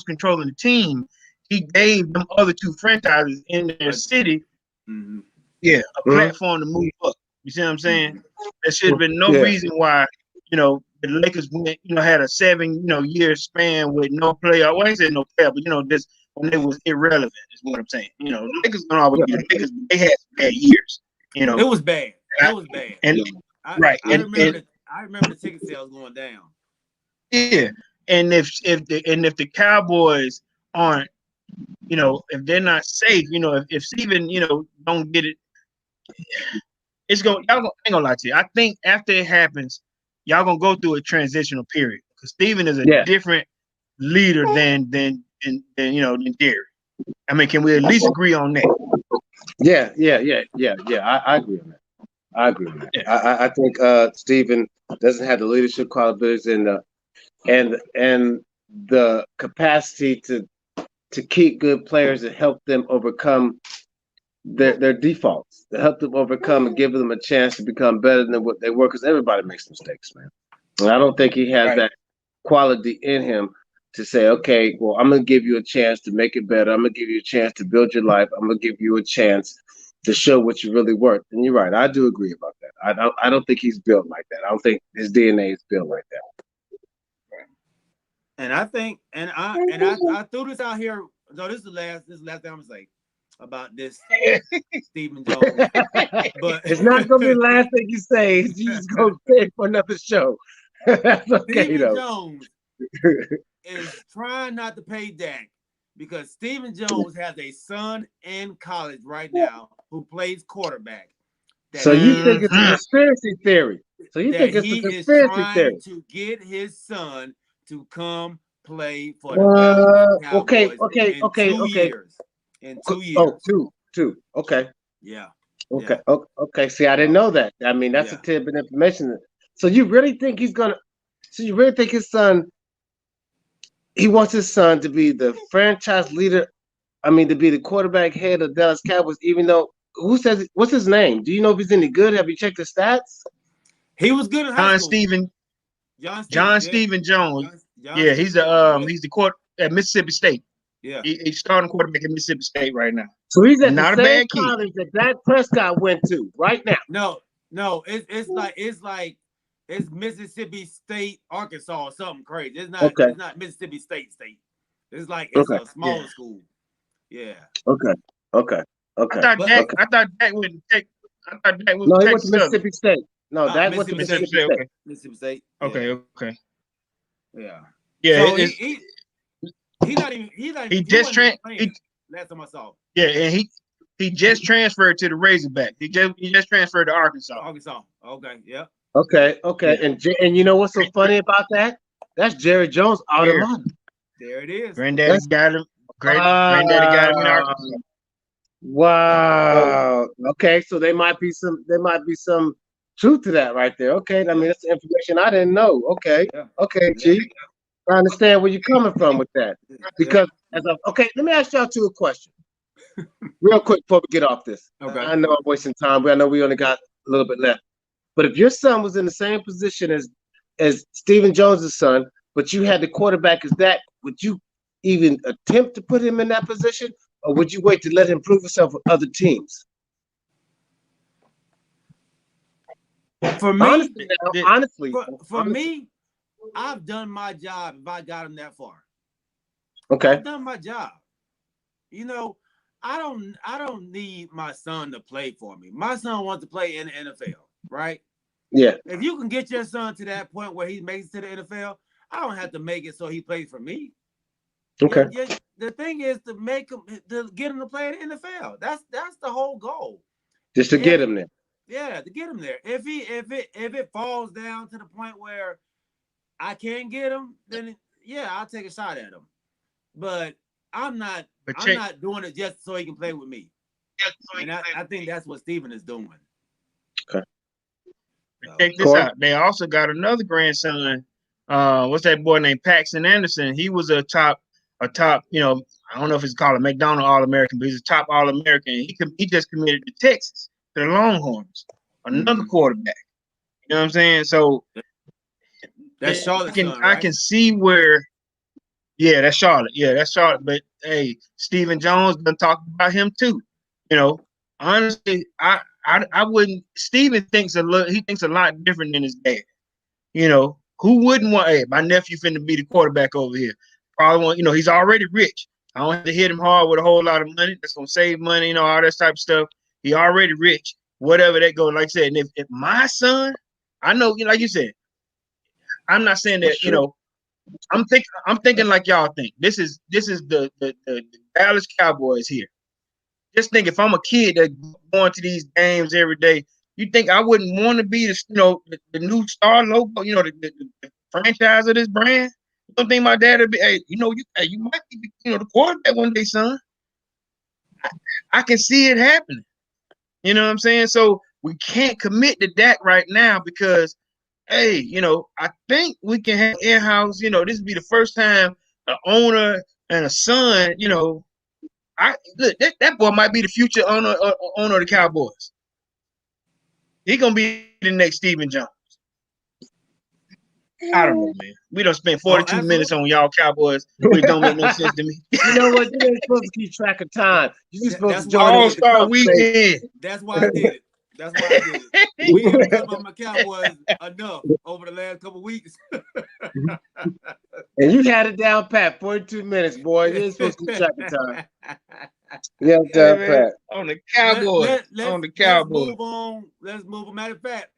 controlling the team, he gave them other two franchises in their city, a platform to move up. You see what I'm saying? There should have been no reason why, the Lakers went, had a 7, year span with no playoff. Well, I ain't saying no playoff, but this when it was irrelevant is what I'm saying. The Lakers gonna always be the Lakers. They had bad years. It was bad. That was bad. And I remember the ticket sales going down. Yeah, and if the Cowboys aren't, if they're not safe, if Steven, don't get it, it's going. I ain't gonna lie to you. I think after it happens, y'all gonna go through a transitional period because Steven is a different leader than Jerry. I mean, can we at least agree on that? Yeah. I agree on that. I agree on that. Yeah. I think Steven doesn't have the leadership qualities and the capacity to keep good players and help them overcome their defaults, to help them overcome and give them a chance to become better than what they were, because everybody makes mistakes, man. And I don't think he has that quality in him to say, okay, well, I'm going to give you a chance to make it better. I'm going to give you a chance to build your life. I'm going to give you a chance to show what you're really worth. And you're right. I do agree about that. I don't think he's built like that. I don't think his DNA is built like that. And I think, and I threw this out here. So this is the last thing I'm gonna say about this Stephen Jones. But it's not gonna be the last thing you say. You just gonna say it for another show. That's okay, Stephen Jones is trying not to pay Dak because Stephen Jones has a son in college right now who plays quarterback. So you think it's a conspiracy theory? So you think it's a conspiracy theory to get his son to come play for the Cowboys in 2 years. In 2 years. Oh, two. Okay. Yeah. Okay. Yeah. Okay. See, I didn't know that. I mean, that's a tidbit of information. So you really think he's gonna? So you really think his son? He wants his son to be the franchise leader. I mean, to be the quarterback head of Dallas Cowboys. Even though, who says? What's his name? Do you know if he's any good? Have you checked the stats? He was good in high school. John Stephen Jones. He's the court at Mississippi State. Yeah, he's starting quarterback at Mississippi State right now. So he's at the same college that Dak Prescott went to right now. No, it's Mississippi State, Arkansas, or something crazy. It's not. Okay. It's not Mississippi State. It's like it's a smaller school. Yeah. Okay. I thought Dak went to take. No, he went to Mississippi State. No, Dak went to Mississippi State. Okay. Mississippi State. Okay. Yeah. Yeah. So he's not even. He just last time I saw. Yeah, and he just transferred to the Razorback. He just transferred to Arkansas. Okay. Yeah. Okay. Yeah. And you know what's so funny about that? That's Jerry Jones' automatic. There it is. Granddaddy got him. Granddaddy got him in Arkansas. Wow. Okay, so there might be some truth to that right there. Okay, I mean that's information I didn't know. Okay, Yeah. okay, Yeah. G. I understand where you're coming from with that. Because okay, let me ask y'all two a question. Real quick before we get off this. Okay. I know I'm wasting time, but I know we only got a little bit left. But if your son was in the same position as Stephen Jones' son, but you had the quarterback as that, would you even attempt to put him in that position, or would you wait to let him prove himself with other teams? For me, honestly, me, I've done my job if I got him that far. Okay. I've done my job. You know, I don't need my son to play for me. My son wants to play in the NFL, right? Yeah. If you can get your son to that point where he makes it to the NFL, I don't have to make it so he plays for me. Okay. The thing is to get him to play in the NFL. That's the whole goal. Just to get him there. Yeah, to get him there. If it falls down to the point where I can't get him, then yeah, I'll take a shot at him. But I'm not doing it just so he can play with me. And I think that's what Steven is doing. Okay. Check this out. They also got another grandson. What's that boy named Paxton Anderson? He was a top, you know, I don't know if it's called a McDonald All-American, but he's a top All-American. He just committed to Texas, to the Longhorns. Another quarterback. You know what I'm saying? So that's Charlotte's son, right? I can see where, yeah, that's Charlotte. Yeah, that's Charlotte. But hey, Stephen Jones done talked about him too. You know, honestly, I wouldn't. Stephen thinks a lot different than his dad. You know, who wouldn't want? Hey, my nephew finna be the quarterback over here. Probably want. You know, he's already rich. I don't have to hit him hard with a whole lot of money. That's gonna save money. You know, all that type of stuff. He already rich. Whatever that goes. Like I said, and if my son, I know, like you said, I'm not saying that. You know, I'm thinking like y'all think. This is the Dallas Cowboys here. Just think, if I'm a kid that going to these games every day, you think I wouldn't want to be the new star logo, you know, the franchise of this brand? You don't think my dad would be, hey, you might be, the quarterback one day, son. I can see it happening. You know what I'm saying? So we can't commit to that right now because, hey, I think we can have in-house, this would be the first time an owner and a son, look, that boy might be the future owner of the Cowboys. He gonna be the next Stephen Jones. I don't know, man. We don't spend 42 minutes on y'all Cowboys, which don't make no sense to me. You know what? You ain't supposed to keep track of time. You just supposed to join All-Star Weekend. That's why I did it. We ain't talking about my Cowboys enough over the last couple of weeks. And you had it down pat, 42 minutes, boy. You ain't supposed to keep track of time. Yeah, down pat. On the Cowboys. On the Cowboys. Let's move on. Matter of fact,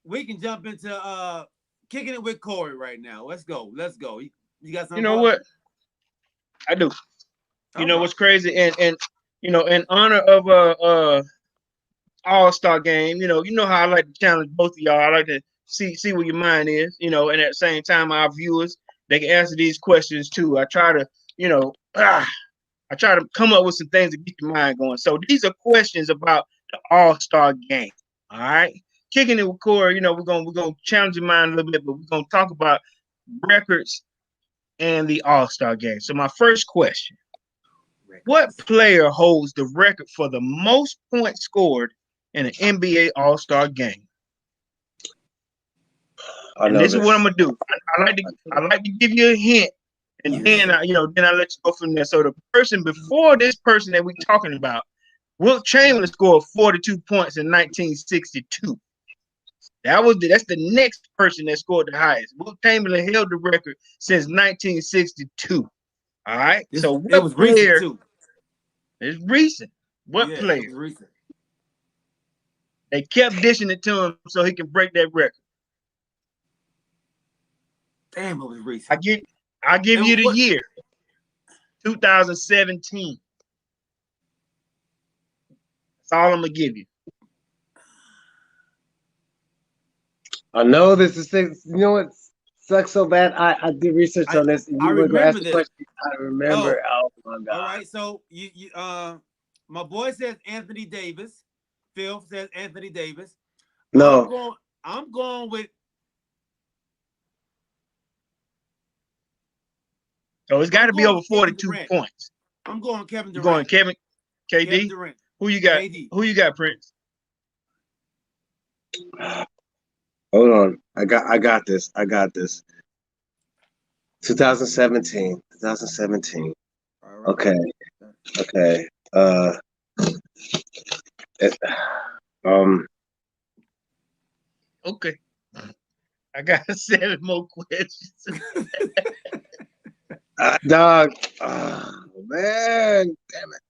we can jump into kicking it with Kori right now. Let's go. You got something? You know what? I do. You know what's crazy? And in honor of All-Star game, you know how I like to challenge both of y'all. I like to see where your mind is, and at the same time, our viewers, they can answer these questions too. I try to, I try to come up with some things to get your mind going. So these are questions about the All-Star game. All right. Kicking it with Kori, we're gonna challenge your mind a little bit, but we're gonna talk about records and the All-Star game. So my first question: what player holds the record for the most points scored in an NBA All-Star game? And this is what I'm gonna do. I like to give you a hint, and then I let you go from there. So the person before this person that we're talking about, Wilt Chamberlain scored 42 points in 1962. That's the next person that scored the highest. Wilt Chamberlain held the record since 1962. All right. So what was player? Recent too. It's recent. What player? It was recent. They kept dishing it to him so he can break that record. Damn, it was recent. I'll give you the year. 2017. That's all I'm gonna give you. I know this is things. You know what sucks so bad? I did research on this. And I remember this. I remember. Oh my god! All right, so you My boy says Anthony Davis. Phil says Anthony Davis. No. I'm going with. So it's got to be over 42 Durant. points. I'm going Kevin Durant. You going Kevin? KD? Kevin Durant. Who you got? KD. Who you got, Prince? Hold on. I got this. 2017. All right. Okay. Okay. I got 7 more questions. Dog. Oh, man. Damn it.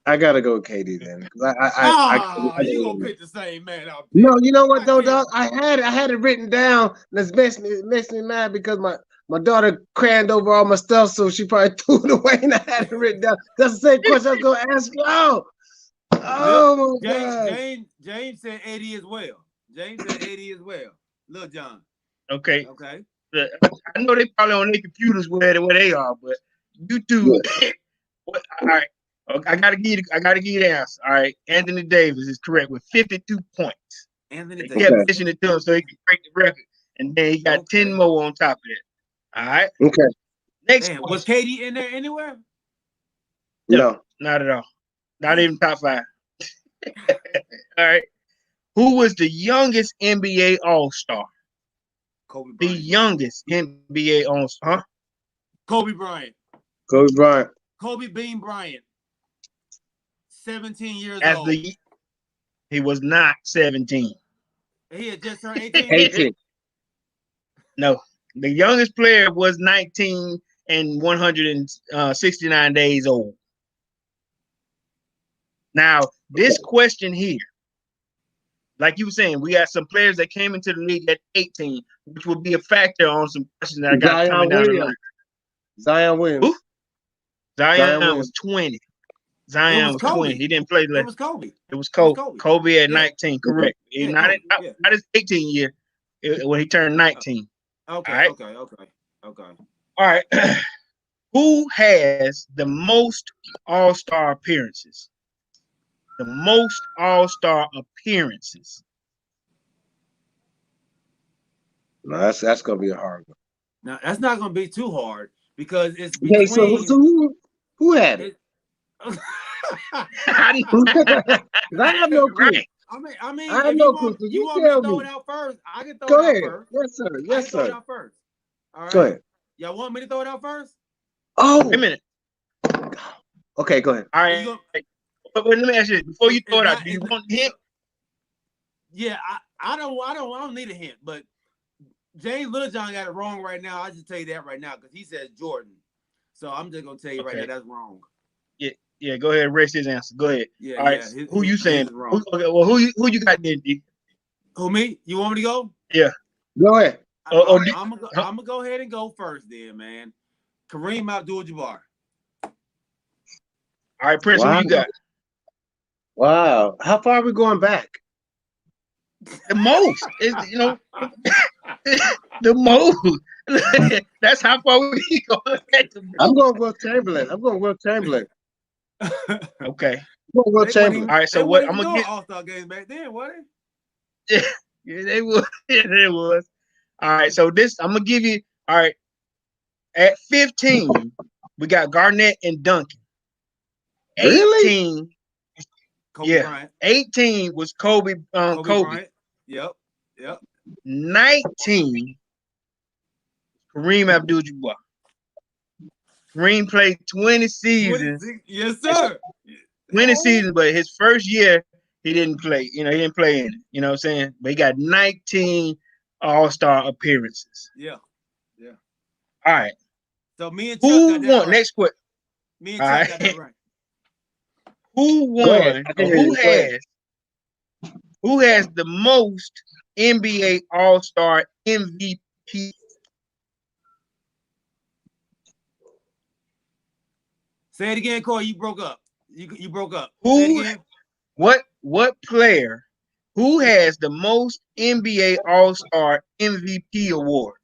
I gotta go with KD then. You gonna pick the same man out? No, you know what though, dog? I had it written down. That's makes me mad because my daughter crammed over all my stuff, so she probably threw it away, and I had it written down. That's the same question I was gonna ask you. Oh my God. James said 80 as well. James said 80 as well. Lil John. Okay. Okay. I know they probably on their computers where they are, but you two. Yeah. All right. Okay, I gotta give you the answer. All right. Anthony Davis is correct with 52 points. Anthony They Davis. kept pushing it to him so he could break the record. And then he got 10 more on top of it. All right. Okay. Next question. Was KD in there anywhere? No. Not at all. Not even top 5. All right. Who was the youngest NBA All-Star? Kobe Bryant. The youngest NBA All-Star. Kobe Bryant. Kobe Bean Bryant. 17 years old. He was not 17. He had just turned 18. 18. No. The youngest player was 19 and 169 days old. Now, this question here, like you were saying, we got some players that came into the league at 18, which will be a factor on some questions that I got coming down the line. Zion Williams. Who? Zion was 20. Zion was 20. He didn't play less. It was Kobe. It was Kobe. Kobe at 19, correct. Yeah, not his 18 year when he turned 19. Okay, right? okay. All right. Who has the most All-Star appearances? The most All-Star appearances. No, that's gonna be a hard one. Now that's not gonna be too hard because it's between. Okay, so who had it? I have no clue. Right. I mean, I have if no clue. you want me to throw it out first, I can throw it out first. Yes, sir. Yes, sir. Throw it out first. All right. Go ahead. Y'all want me to throw it out first? Oh, wait a minute. Okay, go ahead. All right. But let me ask you this. Before you throw it out, do you want a hint? Yeah, I don't need a hint, but James Littlejohn got it wrong right now. I just tell you that right now because he says Jordan. So I'm just gonna tell you right now that's wrong. Yeah, go ahead and rest his answer. Go ahead. Yeah, all right. Who you saying? Who you got there, D? Who, me? You want me to go? Yeah. Go ahead. I'm gonna go ahead and go first then, man. Kareem Abdul-Jabbar. All right, Prince, who you got? Wow. How far are we going back? The most. The most. That's how far we going back. I'm going Will Chamberlain. Okay. Will Chamberlain. All right, so what I'm gonna get All-Star games back then, what? Yeah, they was. Yeah, they was. All right, so this I'm gonna give you. All right, at 15, we got Garnett and Duncan. 18, really? Kobe Bryant. 18 was Kobe. Kobe. Bryant. Yep. 19, Kareem Abdul-Jabbar. Kareem played 20 seasons. Yes, sir. 20 seasons, but his first year he didn't play. He didn't play in it. You know what I'm saying? But he got 19 All-Star appearances. Yeah. All right. So me and Chuck got that right. Next question. Me and Chuck got that right. Who won? Who has the most NBA All-Star MVP? Say it again, Kori. You broke up. You broke up. Who? What player? Who has the most NBA All-Star MVP awards?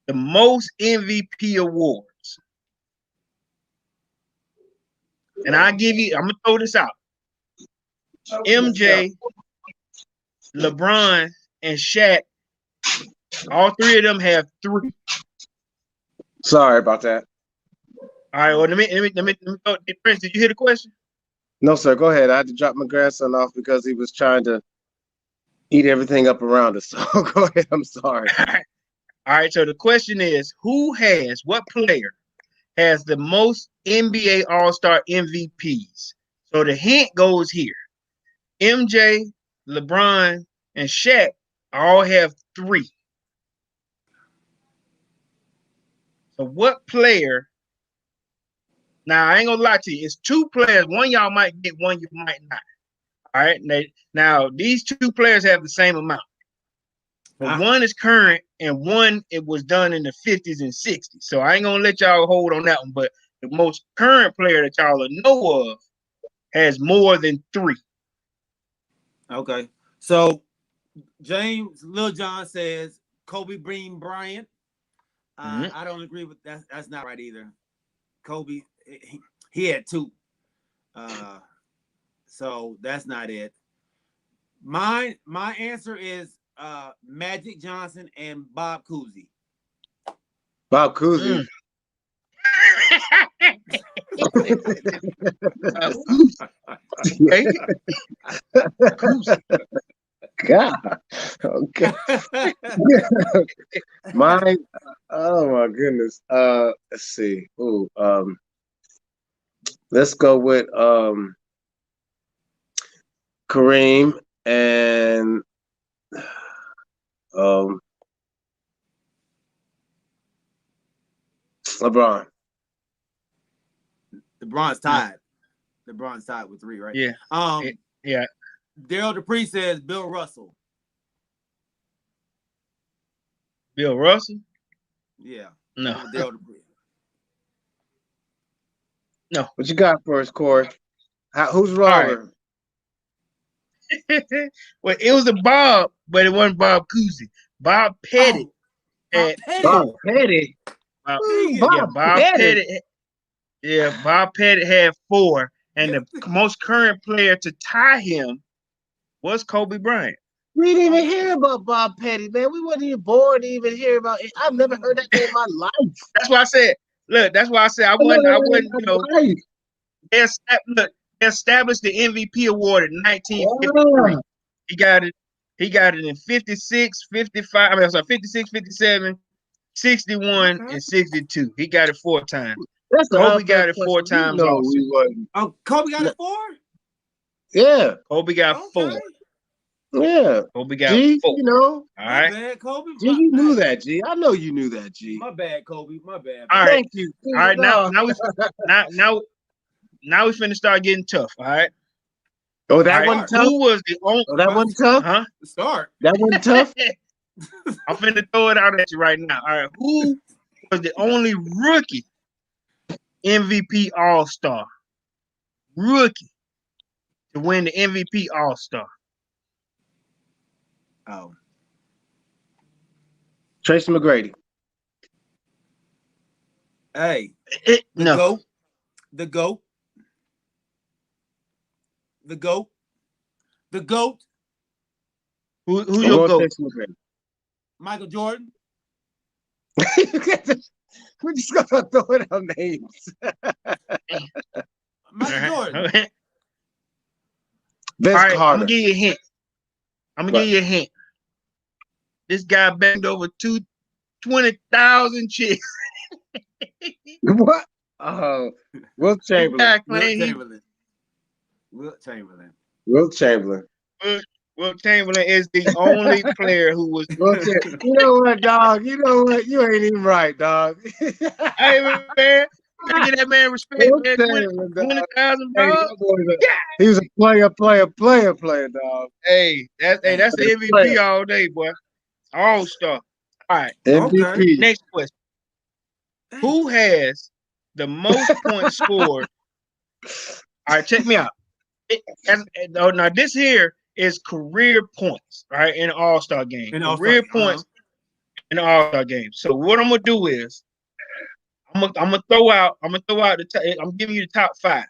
The most MVP awards. And I'm gonna throw this out. MJ, LeBron, and Shaq, all three of them have 3. Sorry about that. All right, well, let me throw, Prince, did you hear the question? No, sir. Go ahead. I had to drop my grandson off because he was trying to eat everything up around us. So go ahead. I'm sorry. All right, so the question is, what player has the most NBA All-Star MVPs? So the hint goes here. MJ, LeBron, and Shaq all have 3. So what player? Now I ain't gonna lie to you. It's 2 players. One y'all might get, one you might not. All right. Now these 2 players have the same amount. But one is current and one it was done in the 50s and 60s. So I ain't gonna let y'all hold on that one. But the most current player that y'all know of has more than 3. Okay. So James Lil John says Kobe Bean Bryant. I don't agree with that. That's not right either. Kobe, he had 2. So that's not it. My answer is Magic Johnson and Bob Cousy. Bob Cousy. God. Okay. Mine. Oh my goodness. Let's see. Ooh. Let's go with Kareem and LeBron. LeBron's tied. LeBron's tied with 3, right? Yeah. Yeah. Daryl Dupree says Bill Russell. Bill Russell? Yeah. No. Daryl Dupree. No. What you got for us, Kori? Who's wrong? Right. Well, it was a Bob, but it wasn't Bob Cousy. Bob Pettit. Bob Pettit. Bob Pettit. Yeah, Bob Pettit had 4, and the most current player to tie him was Kobe Bryant. We didn't even hear about Bob Pettit, man. We wasn't even born to even hear about it. I've never heard that name in my life. That's why I said, look, that's why I said I wouldn't, you know. They established the MVP award in 1953. Yeah. He got it in 56, 55, I mean, sorry, 56, 57, 61, and 62. He got it 4 times. That's Kobe got it 4 times also. Oh, Kobe got it 4? Yeah. Kobe got 4. Yeah. Kobe got G, 4. you know. All right. My bad, Kobe. G, you knew that, G. I know you knew that, G. My bad, Kobe. My bad. All right. Thank you. All right. Now we finna start getting tough. All right. Oh, that one tough? Who was the only? Oh, that one tough? Huh? Start. That one tough? I'm finna throw it out at you right now. All right. Who was the only rookie MVP All-Star? Rookie to win the MVP All-Star. Oh. Tracy McGrady. Hey. No. GOAT. The GOAT. The GOAT. The GOAT. Who your GOAT? Michael Jordan. We're just gonna throw it on names. Michael Jordan. Vince All right, Carter. I'm gonna give you a hint. Give you a hint. This guy banged over 20,000 chicks. What? Oh, Wilt Chamberlain. Wilt Chamberlain. Wilt Chamberlain. Wilt Chamberlain is the only player who was. You know what, dog? You know what? You ain't even right, dog. Hey, man. You gotta give that man respect, man. 20,000, dog. Yeah. He was a player, dog. Hey, that's the MVP all day, boy. All-star. All right. MVP. Okay. Next question. Who has the most points scored? All right, check me out. Now, this here is career points, right, in an All-Star game. Career points in an All-Star game. So what I'm gonna do is I'm gonna throw out I'm giving you the top 5.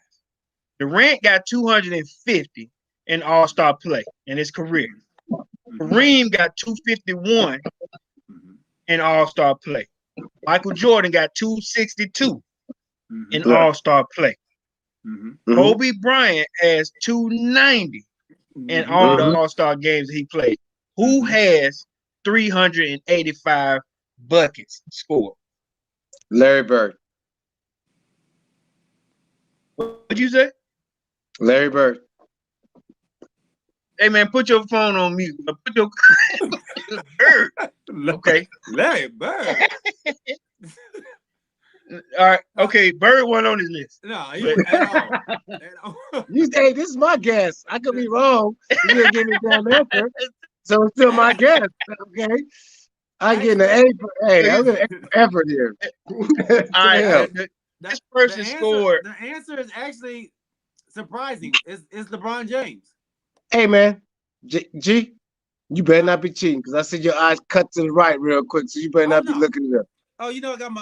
Durant got 250 in All-Star play in his career. Kareem got 251 in All-Star play. Michael Jordan got 262 in All-Star play. Kobe Bryant has 290 in all the All-Star games he played. Who has 385 buckets scored? Larry Bird. What'd you say? Larry Bird. Hey man, put your phone on mute. Put your Bird. Okay. Larry Bird. All right. Okay. Bird wasn't on his list. No, he wasn't at all. You say this is my guess. I could be wrong. You didn't give me a damn answer. So it's still my guess. Okay. I'm getting an A for I'm getting an effort here. All right. This person scored. The answer is actually surprising. It's LeBron James. Hey man, G, you better not be cheating because I see your eyes cut to the right real quick, so you better not be looking it up. Oh, I got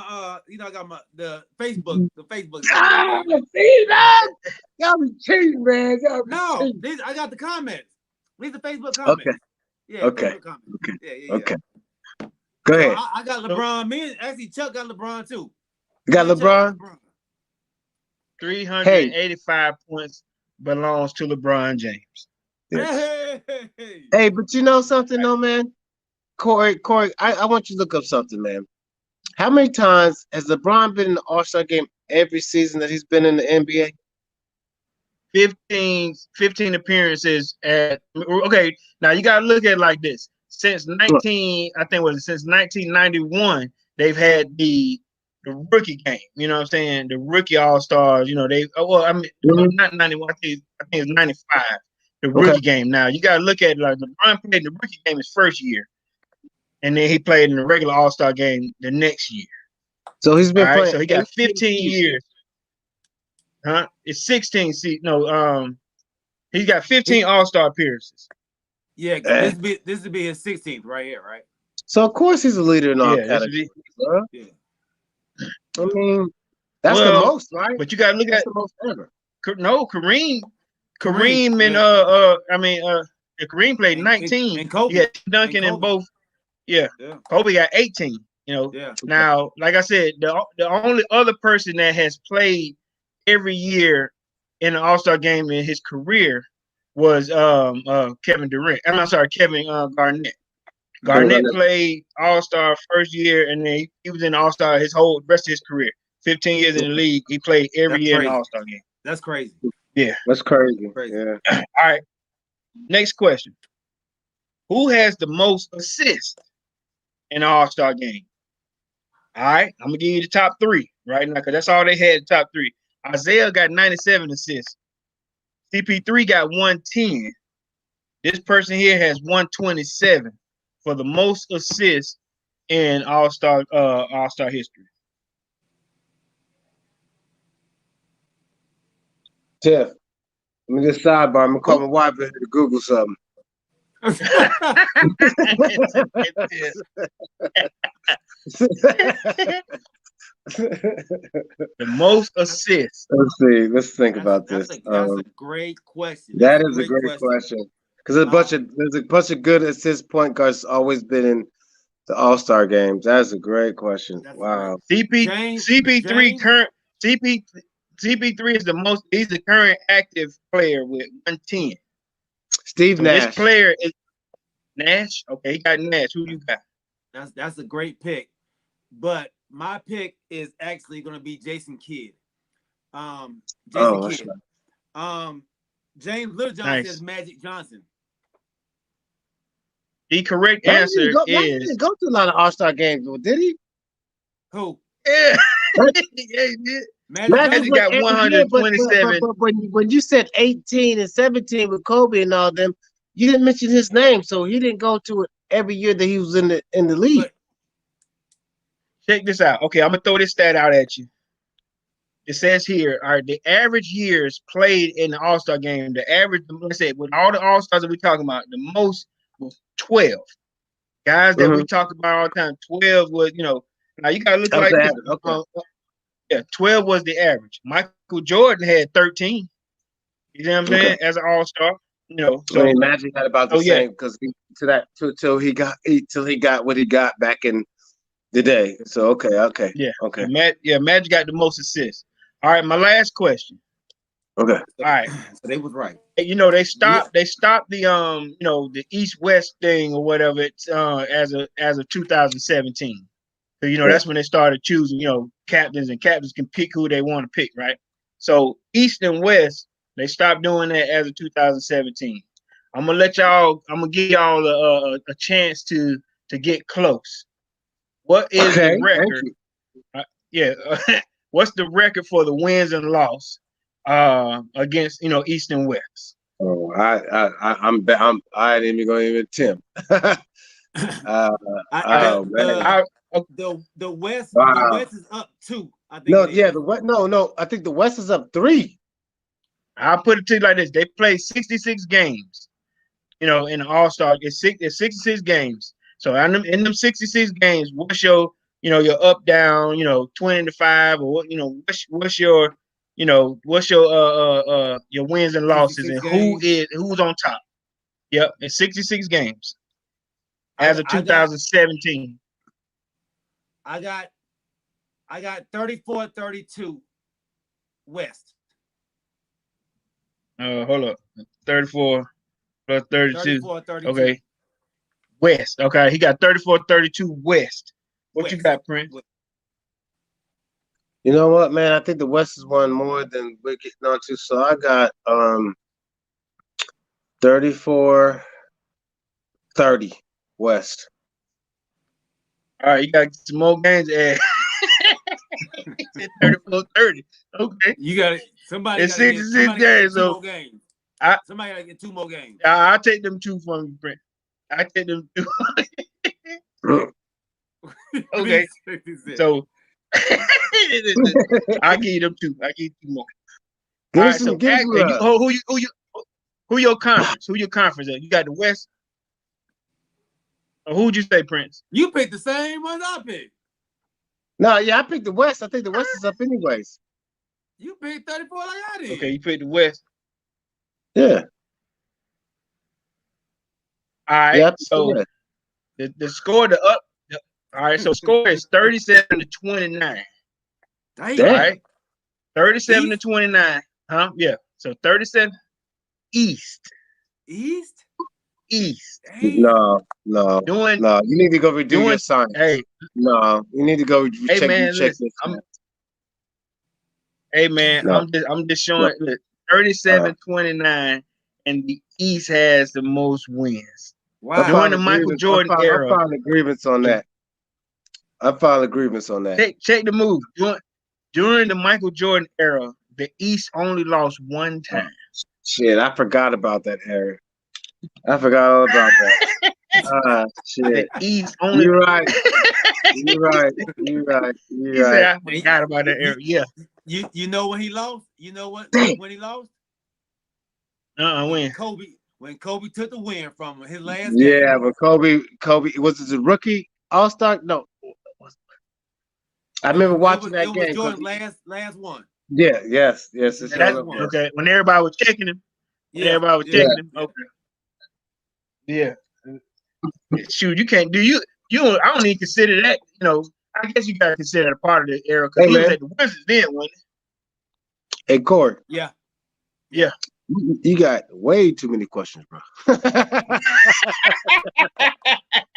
my the Facebook. Ah, see that? Y'all be cheating, man. Cheating. I got the comments. These are Facebook comments. Okay. Yeah. Okay. Okay. Yeah. Okay. Go ahead. I got LeBron. Actually, Chuck got LeBron too. You got LeBron? 385 points belongs to LeBron James. Yes. Hey, but you know something though, man? Kori, I want you to look up something, man. How many times has LeBron been in the All-Star game every season that he's been in the NBA? 15 appearances okay, now you gotta look at it like this. Since 1991, they've had the rookie game. You know what I'm saying? The rookie All-Stars, not 91, I think it's 95. The rookie game. Now you gotta look at it like LeBron played in the rookie game his first year. And then he played in the regular All-Star game the next year. So he's been playing. So he got 15 years. Huh? It's 16. He's got 15 All-Star appearances. Yeah, this would be his 16th right here, right? So of course he's a leader in all categories. Yeah. I mean, that's the most, right? But you gotta look at the most ever. No, Kareem and Kareem played 19. And Kobe. He had Duncan in both. Yeah. Kobe got 18. Now, like I said, the only other person that has played every year in an All-Star game in his career was Kevin Durant. I'm sorry, Kevin Garnett. Garnett played All-Star first year, and then he was in All-Star his whole rest of his career. 15 years in the league, he played every year in the All-Star game. That's crazy. Yeah, that's crazy. Yeah. All right. Next question: who has the most assists in the All-Star game? All right, I'm gonna give you the top three right now because that's all they had. The top three. Isaiah got 97 assists. CP3 got 110. This person here has 127 for the most assists in All-Star history. Jeff, let me just sidebar. I'm gonna call my wife to Google something. The most assists. Let's think about this. That's a great question. That is a great question. Because there's a bunch of good assist point guards always been in the All-Star games. That's a great question. Wow. CP3 is the most. He's the current active player with 110. Steve Nash. This player is Nash. Okay, he got Nash. Who you got? That's a great pick, but my pick is actually going to be Jason Kidd. Kidd. James Littlejohn says Magic Johnson. The correct answer is. He didn't go to a lot of All-Star games, did he? Who? Yeah, yeah, he did. Magic got 127. But when you said 18 and 17 with Kobe and all them, you didn't mention his name, so he didn't go to it every year that he was in the league. But, check this out. Okay, I'm gonna throw this stat out at you. It says here, all right, the average years played in the All-Star game, the average, let's say, with all the All-Stars that we're talking about, the most was 12. Guys that we talk about all the time, 12 was, now you gotta look like this. Okay. 12 was the average. Michael Jordan had 13. You know what I'm saying? As an all-star, I mean, Magic had about the so yeah. same because till he got what he got back in the day. So okay. Magic got the most assists. All right, my last question. Okay. All right. So they was right. They stopped the the East-West thing or whatever as of 2017. So that's when they started choosing captains, and captains can pick who they want to pick, right? So East and West, they stopped doing that as of 2017. I'm gonna give y'all a chance to get close. What is the record? What's the record for the wins and loss against East and West? Oh, I ain't even gonna even attempt. The West, wow. the West is up 2. I think. No. I think the West is up 3. I'll put it to you like this: they played 66 games. In the All-Star, it's 66 games. So in them 66 games, what's your your up down 20-5, or what's your your wins and losses, and who's on top? Yep, it's 66 games as of 2017. I got 34-32 West. Hold up. 34 plus 32. 34-32. Okay. West. Okay. He got 34-32 West. What you got, Prince? You know what, man? I think the West has won more than we're getting onto. So I got 34-30 West. All right, you got some more games to add. 34-30. Okay. You got it. Somebody it's 66 games. So more games. Somebody got to get 2 more games. I'll take them 2 from you, Prince. I take them 2. Okay. So I'll give you them 2. I'll give you 2 more. All right, so who your conference? Who your conference at? You got the West? Or who'd you say, Prince? You picked the same ones I picked. No, I picked the West. I think the West is up anyways. You picked 34 like I did. Okay, you picked the West. Yeah. All right, so the score, all right, so score is 37-29. Damn. All right, 37-29. Huh? Yeah. So 37 East. No. You need to go redo your sign. Hey. No, you need to go check this. Hey man, I'm just showing 37-29, and the East has the most wins. Wow. During the Michael Jordan era. I filed agreements on that. Check the move. During the Michael Jordan era, the East only lost 1 time. Shit, I forgot about that era. I forgot all about that. Shit. The East only. You're right. He said I forgot about that era. Yeah. You know when he lost? You know when he lost? When? When Kobe took the win from him, his last game. Yeah, but Kobe was it a rookie All-Star? No. I remember watching that game. It was Jordan's last one. Yeah, yes. Okay. When everybody was checking him. Okay. Yeah. Shoot, you can't do you. I don't even consider that. I guess you gotta consider it a part of the era because he was at the Wizards then, wasn't he? Hey, Kori. Yeah. You got way too many questions, bro.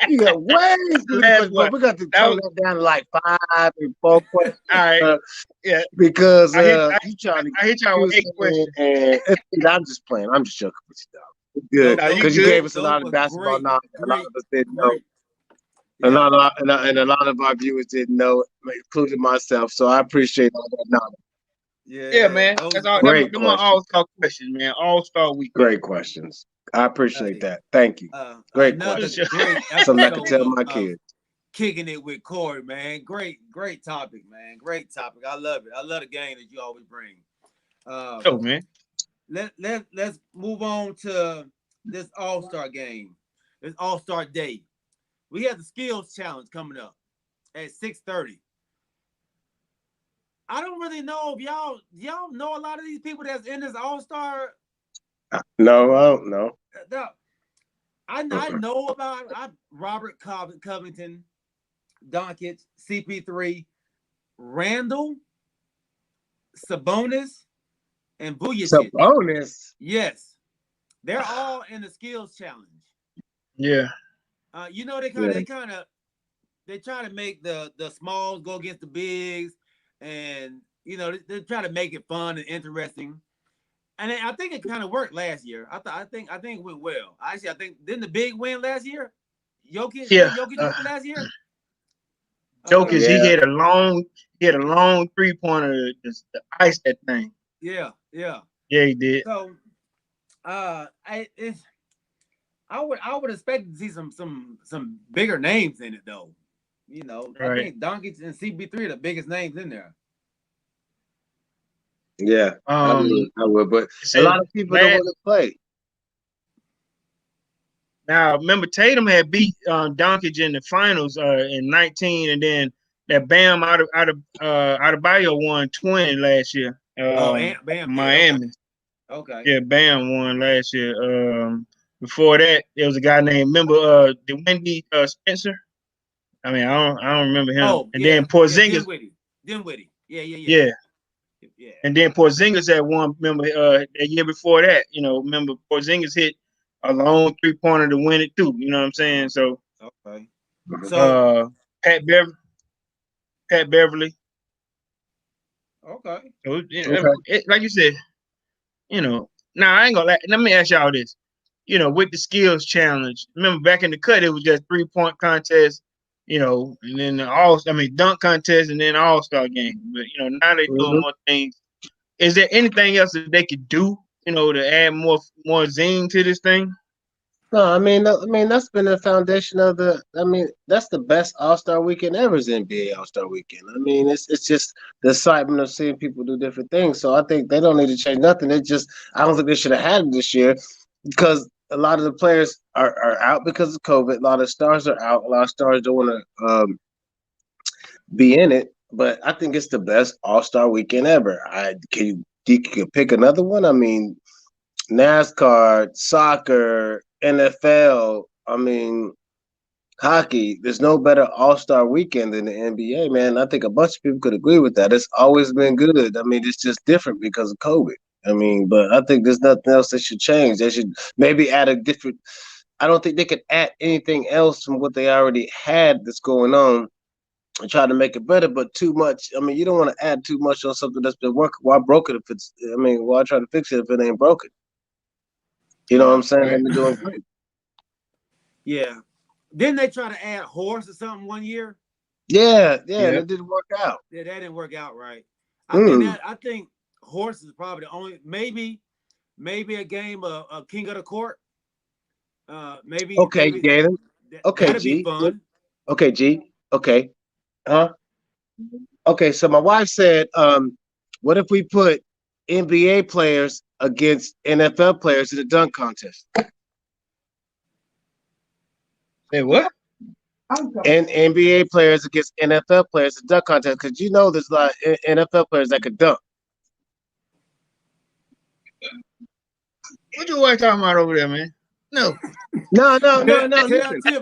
You got way too many questions, bro. We got to tone that down to like 5 and 4 questions. All right. Yeah. Because I hit y'all with 8 questions. And I'm just playing. I'm just joking with you, dog. Good. Because you gave us a lot of basketball knowledge. A lot of us didn't know. And a lot of our viewers didn't know, including myself. So I appreciate all that knowledge. Yeah, man. That's all. Great questions. All-Star questions, man. All-Star week. Great questions. I appreciate that. Thank you. Great questions. Something I can tell my kids. Kicking it with Kori, man. Great topic, man. Great topic. I love it. I love the game that you always bring. Man. Let's move on to this All-Star game. This All-Star day. We have the skills challenge coming up at 6:30. I don't really know if y'all know a lot of these people that's in this All-Star No, I don't know. No, I know about Robert Covington, Doncic, CP3, Randall, Sabonis, and Vujacic. Sabonis. Yes, they're all in the skills challenge. Yeah. You know, they try to make the smalls go against the bigs, and you know they try to make it fun and interesting. And I think it kind of worked last year. I think it went well. Actually, I think didn't the big win last year? Jokic, Yeah. Jokic win last year. Jokic, Yeah. he had a long 3-pointer to ice that thing. Yeah. Yeah, he did. So, I would expect to see some bigger names in it though. You know, Right. I think Doncic and CB3 are the biggest names in there. Yeah, I would, but a lot of people don't want to play. Now, remember Tatum had beat Doncic in the finals in 19, and then that Bam out of Bio won 20 last year. Bam, Miami. Okay. Yeah, Bam won last year. Before that, there was a guy named the Wendy Spencer. I mean, I don't remember him. Oh, and then Porzingis. Dinwiddie. Yeah. And then Porzingis had one. Remember the year before that? You know, remember Porzingis hit a long 3-pointer to win it too. You know what I'm saying? So okay. So Pat Beverly. Okay. So like you said, you know. Now I ain't gonna let me ask y'all this. You know, with the skills challenge, remember back in the cut, it was just 3-point contest, you know, and then dunk contest, and then all-star game. But you know, now they doing more things. Is there anything else that they could do, you know, to add more zing to this thing? No, I mean that's been the foundation of the. I mean, that's the best All-Star weekend ever is NBA All-Star weekend. I mean, it's just the excitement of seeing people do different things. So I think they don't need to change nothing. I don't think they should have had it this year because a lot of the players are out because of COVID. A lot of stars are out. A lot of stars don't want to be in it. But I think it's the best All-Star weekend ever. Can you pick another one? I mean, NASCAR, soccer, NFL, I mean, hockey. There's no better All-Star weekend than the NBA, man. I think a bunch of people could agree with that. It's always been good. I mean, it's just different because of COVID. I mean, but I think there's nothing else that should change. They should maybe add a different. I don't think they could add anything else from what they already had that's going on and try to make it better, but too much. I mean, you don't want to add too much on something that's been working. Why broke it if it's, why try to fix it if it ain't broken? You know what I'm saying? They've been doing great. Yeah. Didn't they try to add horse or something one year? Yeah. And it didn't work out. Yeah, that didn't work out right. I think horse is probably the only maybe a game of King of the Court. Maybe. Okay, Gator. Okay, that'd G. be fun. Okay, G. Okay. Okay, so my wife said, what if we put NBA players against NFL players in a dunk contest? Say what? And NBA players against NFL players in a dunk contest, because you know there's a lot of NFL players that could dunk. What you wife talking about over there, man? No. No.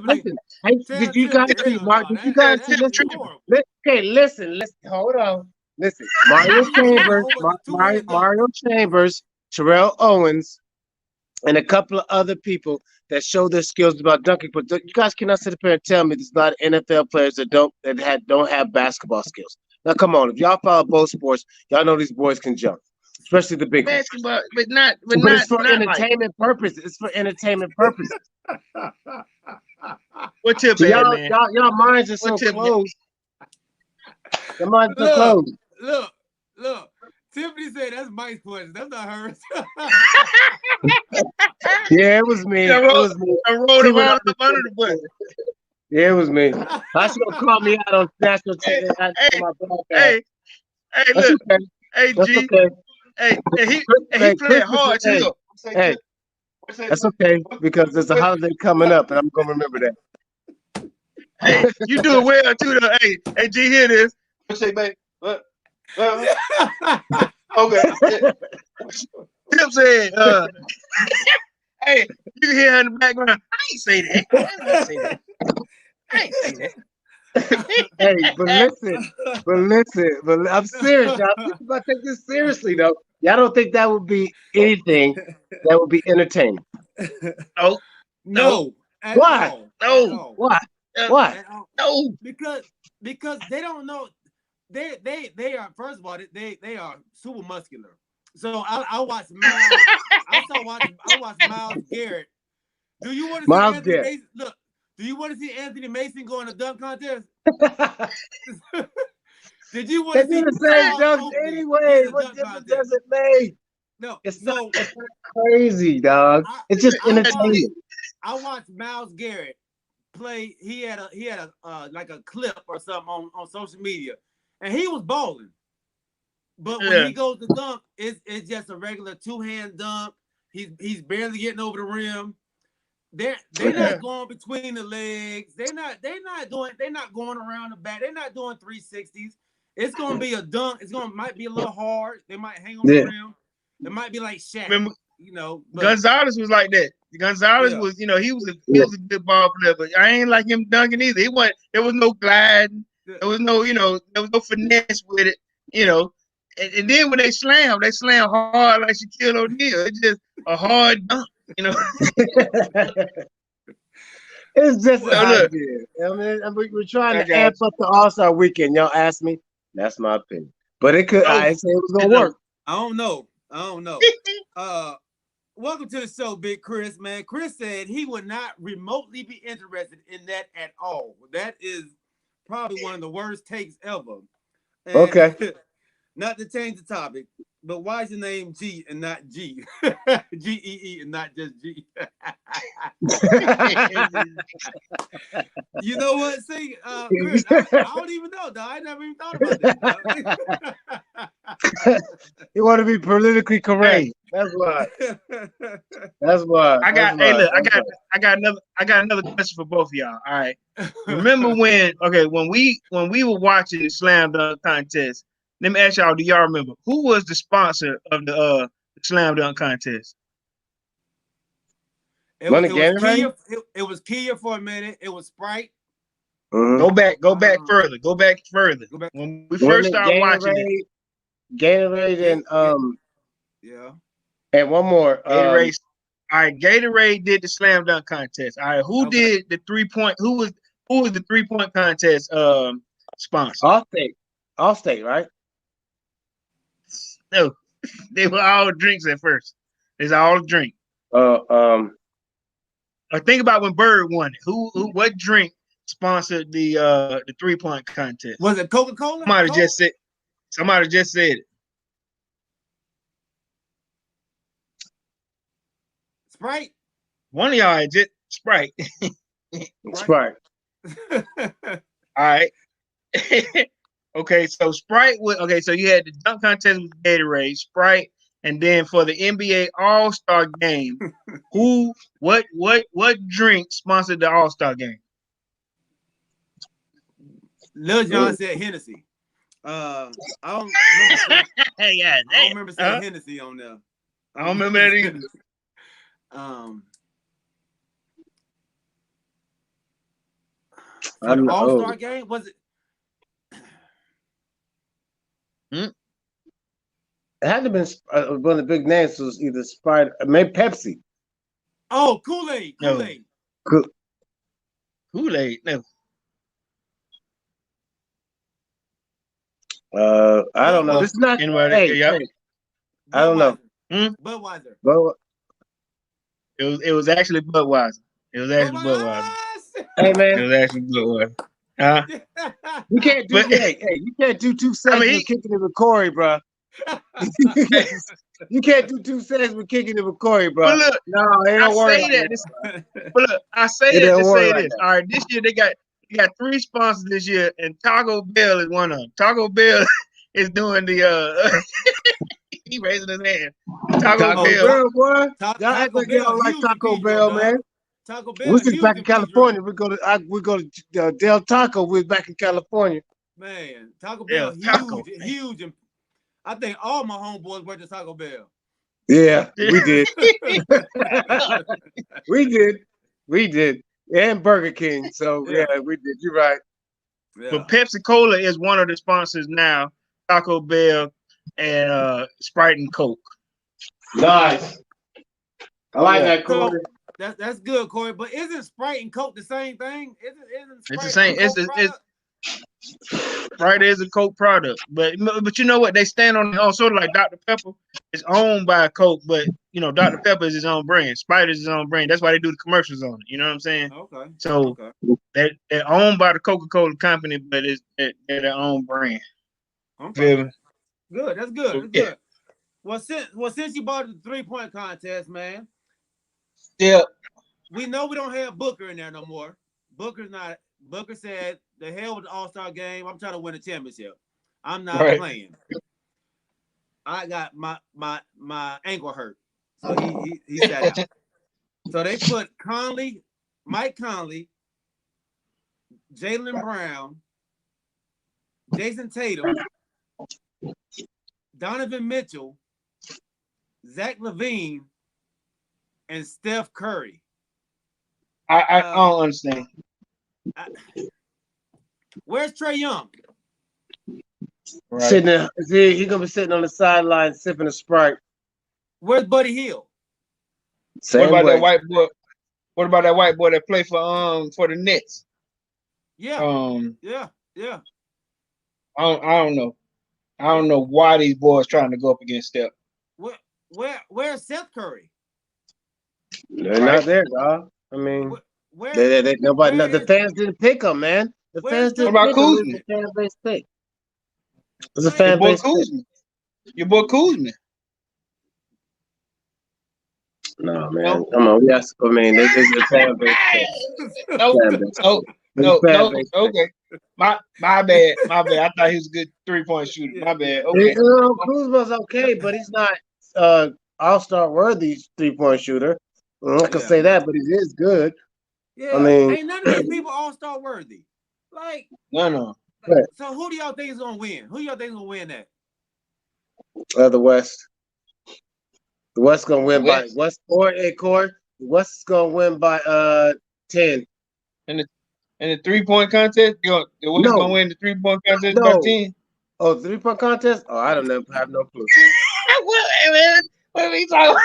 Listen. Hey, did you guys see Mark? Did you guys see? Listen. Okay, listen. Hold on. Listen. Mario Chambers, Terrell Owens, and a couple of other people that show their skills about dunking. But you guys cannot sit up here and tell me there's a lot of NFL players that don't have basketball skills. Now, come on. If y'all follow both sports, y'all know these boys can jump. Especially the big basketball, ones. but it's for entertainment purposes. It's for entertainment purposes. What tip, y'all minds are so closed. Your minds are closed. Look. Tiffany said that's Mike's question. That's not hers. Yeah, it was me. I wrote him out under the bus. Yeah, it was me. I should have called me out on national TV. Hey, look. Okay. Hey, G. Okay. Hey, he played hard too. Hey, that's okay because there's a holiday coming up, and I'm gonna remember that. Hey, you do it well too, though. Hey, G, hear this. Say, babe, Okay. Tip said, hey, you can hear her in the background. I ain't say that. I ain't say that. I ain't say that. Hey, but I'm serious, y'all. People gotta take this seriously, though. Y'all don't think that would be anything that would be entertaining? No. No. At Why? all. No. At all. Why? Why? At all. No. Because they don't know. They are, first of all, they are super muscular. So I watched Miles. I watched Miles Garrett. Do you want to see Anthony Mason? Look, do you want to see Anthony Mason go in a dunk contest? Did you want to see the same dunk anyway? What difference does it make? No, it's not crazy, dog. It's just entertaining. I watched Miles Garrett play. He had a like a clip or something on social media, and he was balling. But when he goes to dunk, it's just a regular two-hand dunk. He's barely getting over the rim. They're not going between the legs. They're not going around the back. They're not doing 360s. It's gonna be a dunk. Might be a little hard. They might hang on the rim. It might be like Shaq. Remember, but Gonzalez was like that. Gonzalez was, he was a good ball player, but I ain't like him dunking either. There was no gliding. There was no, there was no finesse with it, And then when they slam hard like Shaquille O'Neal. It's just a hard dunk, It's just an idea. I mean, we're trying to amp up the All-Star weekend. Y'all ask me. That's my opinion. But it could. I say it was gonna work. I don't know. Welcome to the show, Big Chris. Man, Chris said he would not remotely be interested in that at all. That is probably one of the worst takes ever. And okay. Not to change the topic, but why is your name G and not G? G-E-E and not just G. You know what? See, Chris, I don't even know, dog. I never even thought about that. You want to be politically correct. Hey. That's why. I got another question for both of y'all. All right. Remember when we were watching the slam dunk contest? Let me ask y'all, do y'all remember who was the sponsor of the slam dunk contest? It was Kia for a minute. It was Sprite. Go back further. Go back further. When we first started watching it. Gatorade and yeah. And one more. Gatorade. All right, Gatorade did the slam dunk contest. All right, who did the 3-point? Who was the 3-point contest sponsor? Allstate, right? No, they were all drinks at first. It's all drink. Or think about when Bird won it. What drink sponsored the 3-point contest? Was it Coca-Cola? Somebody just said it. Sprite. One of y'all just Sprite. Sprite. All right. Okay, so Sprite so you had the dunk contest with Gatorade, Sprite, and then for the NBA All-Star game, what drink sponsored the All-Star game? Lil Jon said Hennessy. I don't remember saying Hennessy on there. I don't remember that either. For the All-Star game, was it? It had to have been one of the big names. Was either Sprite, maybe Pepsi. Oh, Kool-Aid. Kool-Aid. No. I don't know. This is not. Anybody? Hey, I don't know. Budweiser. It was actually Budweiser. Hey man, it was actually Budweiser. You can't do you can't do 2 seconds with Kickin with Kori, bro. You can't do 2 seconds with Kickin with Kori, bro. But look, no, it don't work. But look, I say that to say this. All right, this year they got 3 sponsors this year, and Taco Bell is one of them. Taco Bell is doing the he raising his hand. Taco Bell, boy. Y'all act like y'all like Taco Bell, man. Taco Bell. We're just back in California. We go to Del Taco. We're back in California. Man, Taco Bell, huge. And I think all my homeboys went to Taco Bell. Yeah, we did. we did, and Burger King. So yeah, we did. You're right. Yeah. But Pepsi Cola is one of the sponsors now. Taco Bell and Sprite and Coke. Nice. I like that, Kori. That's good, Kori. But isn't Sprite and Coke the same thing? Isn't Sprite It's the same. It's Sprite is a Coke product, but you know what? They stand on sort of like Dr. Pepper. It's owned by Coke, but you know Dr. Pepper is his own brand. Sprite is his own brand. That's why they do the commercials on it. You know what I'm saying? Okay. So they're owned by the Coca-Cola company, but they're their own brand. Okay. Good. That's good. That's Yeah. good. Well, since you bought the 3-point contest, man. Yeah. We know we don't have Booker in there no more. Booker said, the hell with the All-Star game. I'm trying to win a championship. I'm not playing. I got my ankle hurt. So he sat out. So they put Mike Conley, Jaylen Brown, Jason Tatum, Donovan Mitchell, Zach LaVine, and Steph Curry. I don't understand. Where's Trae Young? Right. Sitting there, he's gonna be sitting on the sideline sipping a Sprite. Where's Buddy Hield? What about that white boy? What about that white boy that played for the Nets? Yeah. Yeah. I don't know. I don't know why these boys trying to go up against Steph. Where's Seth Curry? They're not there, dog. I mean, the fans didn't pick them, man. The fans didn't pick them. It was a fan base pick. It was a fan base pick. Your boy Kuzma. No, man. Come on. Yes, I mean, this is a fan base pick. No. Okay. My bad. I thought he was a good 3-point shooter. My bad. Okay. Kuzma's okay, but he's not all-star worthy 3-point shooter. I'm not gonna say that, but he is good. Yeah, I mean, ain't none of these people all-star worthy. Like, no. So who do y'all think is gonna win? Who y'all think is gonna win that? The West. The West gonna win by West or Kori. The West is gonna win by 10. And the 3-point contest, the West gonna win the 3-point contest by 10. Oh, 3-point contest? Oh, I don't know. I have no clue. What are we talking about?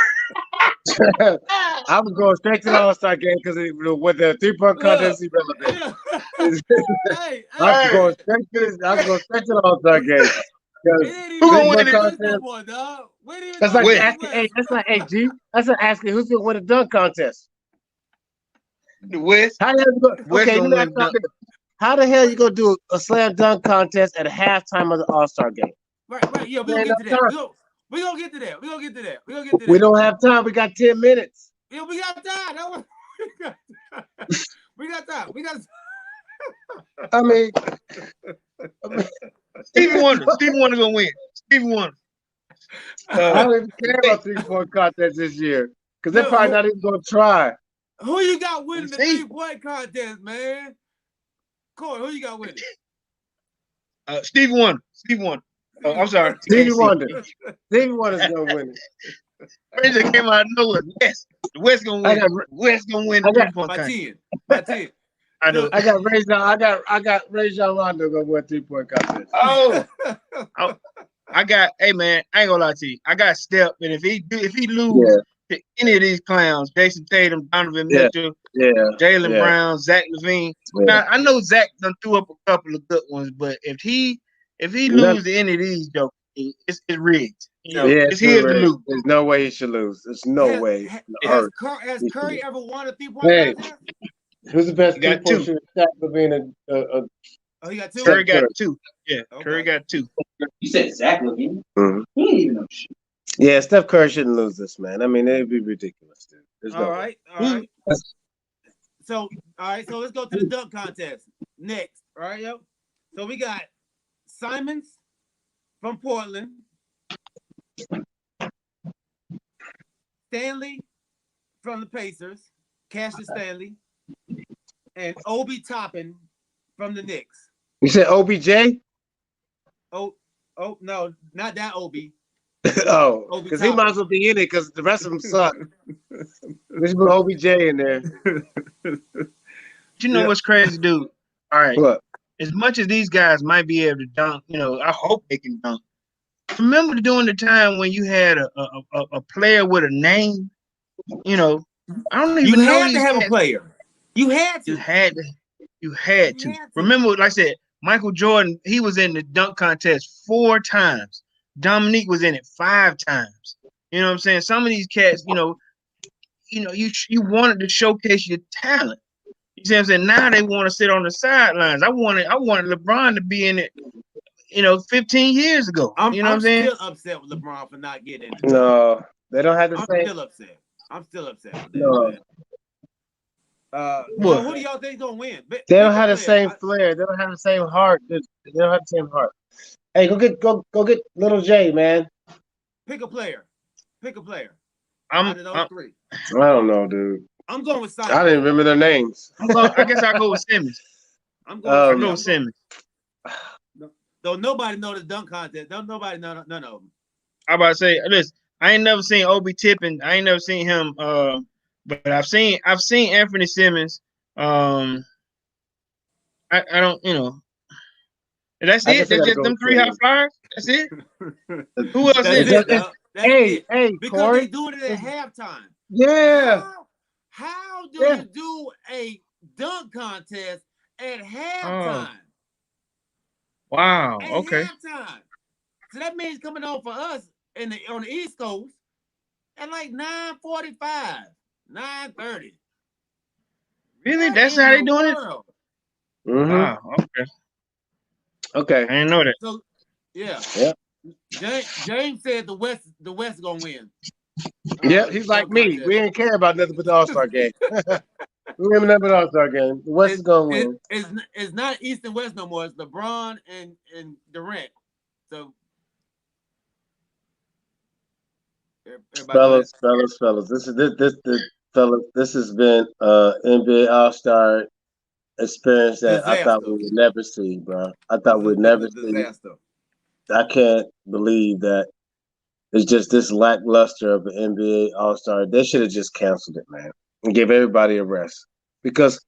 I was going straight to the All-Star game because with the 3-point contest, irrelevant. I was going straight to the All-Star game. Who gonna win it? That's like asking, G. That's like asking who's gonna win the dunk contest. The West. How the hell you gonna do a slam dunk contest at a halftime of the All-Star game? Right. Yeah, we'll get to that. We're gonna get to that. We don't have time. We got 10 minutes. Yeah, we got time. We got time. I mean, Stevie Wonder gonna win. Stevie Wonder. I don't even care about 3-point contest this year because they're probably not even gonna try. Who you got winning the 3-point contest, man? Kori, who you got winning? Stevie Wonder. Oh, I'm sorry. Stevie Wonder. Stevie Wonder's gonna win it. Fraser came out of nowhere. The West gonna win. West gonna win the 3-point contest. By 10. I know. I got Rajon Rondo gonna win 3-point contest. Oh, hey man, I ain't gonna lie to you. I got Steph, and if he lose to any of these clowns, Jason Tatum, Donovan Mitchell, Jaylen Brown, Zach LaVine. Now I know Zach done threw up a couple of good ones, but if he lose to any of these jokers, it's rigged. You know, it's his to lose. There's no way he should lose. There's no way. Has Curry ever won a 3-point contest? Who's the best 3-point shooter? Zach LaVine. He got 2. Curry got 2. Yeah, okay. Curry got 2. You said Zach LaVine. Mm-hmm. He didn't even know shit. Yeah, Steph Curry shouldn't lose this, man. I mean, it'd be ridiculous, dude. There's all right. So let's go to the dunk contest next. All right, yo. So we got Simons from Portland, Stanley from the Pacers, Cassius Stanley, and Obi Toppin from the Knicks. You said OBJ? Oh no, not that Obi. Oh, Obi because he might as well be in it because the rest of them suck. We should put OBJ in there. You know what's crazy, dude? All right. What? As much as these guys might be able to dunk, I hope they can dunk. Remember during the time when you had a player with a name? I don't even You know had to these have a cats. player. You had to. You had to. Remember, like I said, Michael Jordan, he was in the dunk contest 4 times. Dominique was in it 5 times. You know what I'm saying? Some of these cats, you wanted to showcase your talent. You see what I'm saying? Now they want to sit on the sidelines. I wanted LeBron to be in it, 15 years ago. I'm what I'm saying? still upset with LeBron for not getting it. No, they don't have the same. I'm still upset with that, No. man. So who do y'all think gonna win? They don't have the same flair. They don't have the same heart. They don't have the same heart. Hey, go get Little J, man. Pick a player. I'm those 3. I don't know, dude. I'm going with Simon. I didn't remember their names. I guess I'll go with Simmons. I'm going with Simmons. Though nobody know the dunk contest. Nobody know none of them. I about to say, listen, I ain't never seen Obi Tippin. I ain't never seen him. But I've seen Anthony Simmons. I don't, That's it. That's just them 3 high flyers. That's it. Who else is it? Hey, because Kori, they doing it at halftime. Yeah. How do you do a dunk contest at halftime? Wow. At Okay. halftime. So that means coming on for us on the East Coast at like 9:45, 9:30. Really? That's how they doing it? Mm-hmm. Wow. Okay. I didn't know that. So yeah. James said the West gonna win. He's like me. We didn't care about nothing but the All-Star game. We didn't remember the All-Star game. The West is gonna win. It's not East and West no more. It's LeBron and Durant. So fellas. This has been NBA All-Star experience that I thought we would never see, bro. I thought we'd never see. I can't believe that it's just this lackluster of an NBA All-Star. They should have just canceled it, man, and give everybody a rest because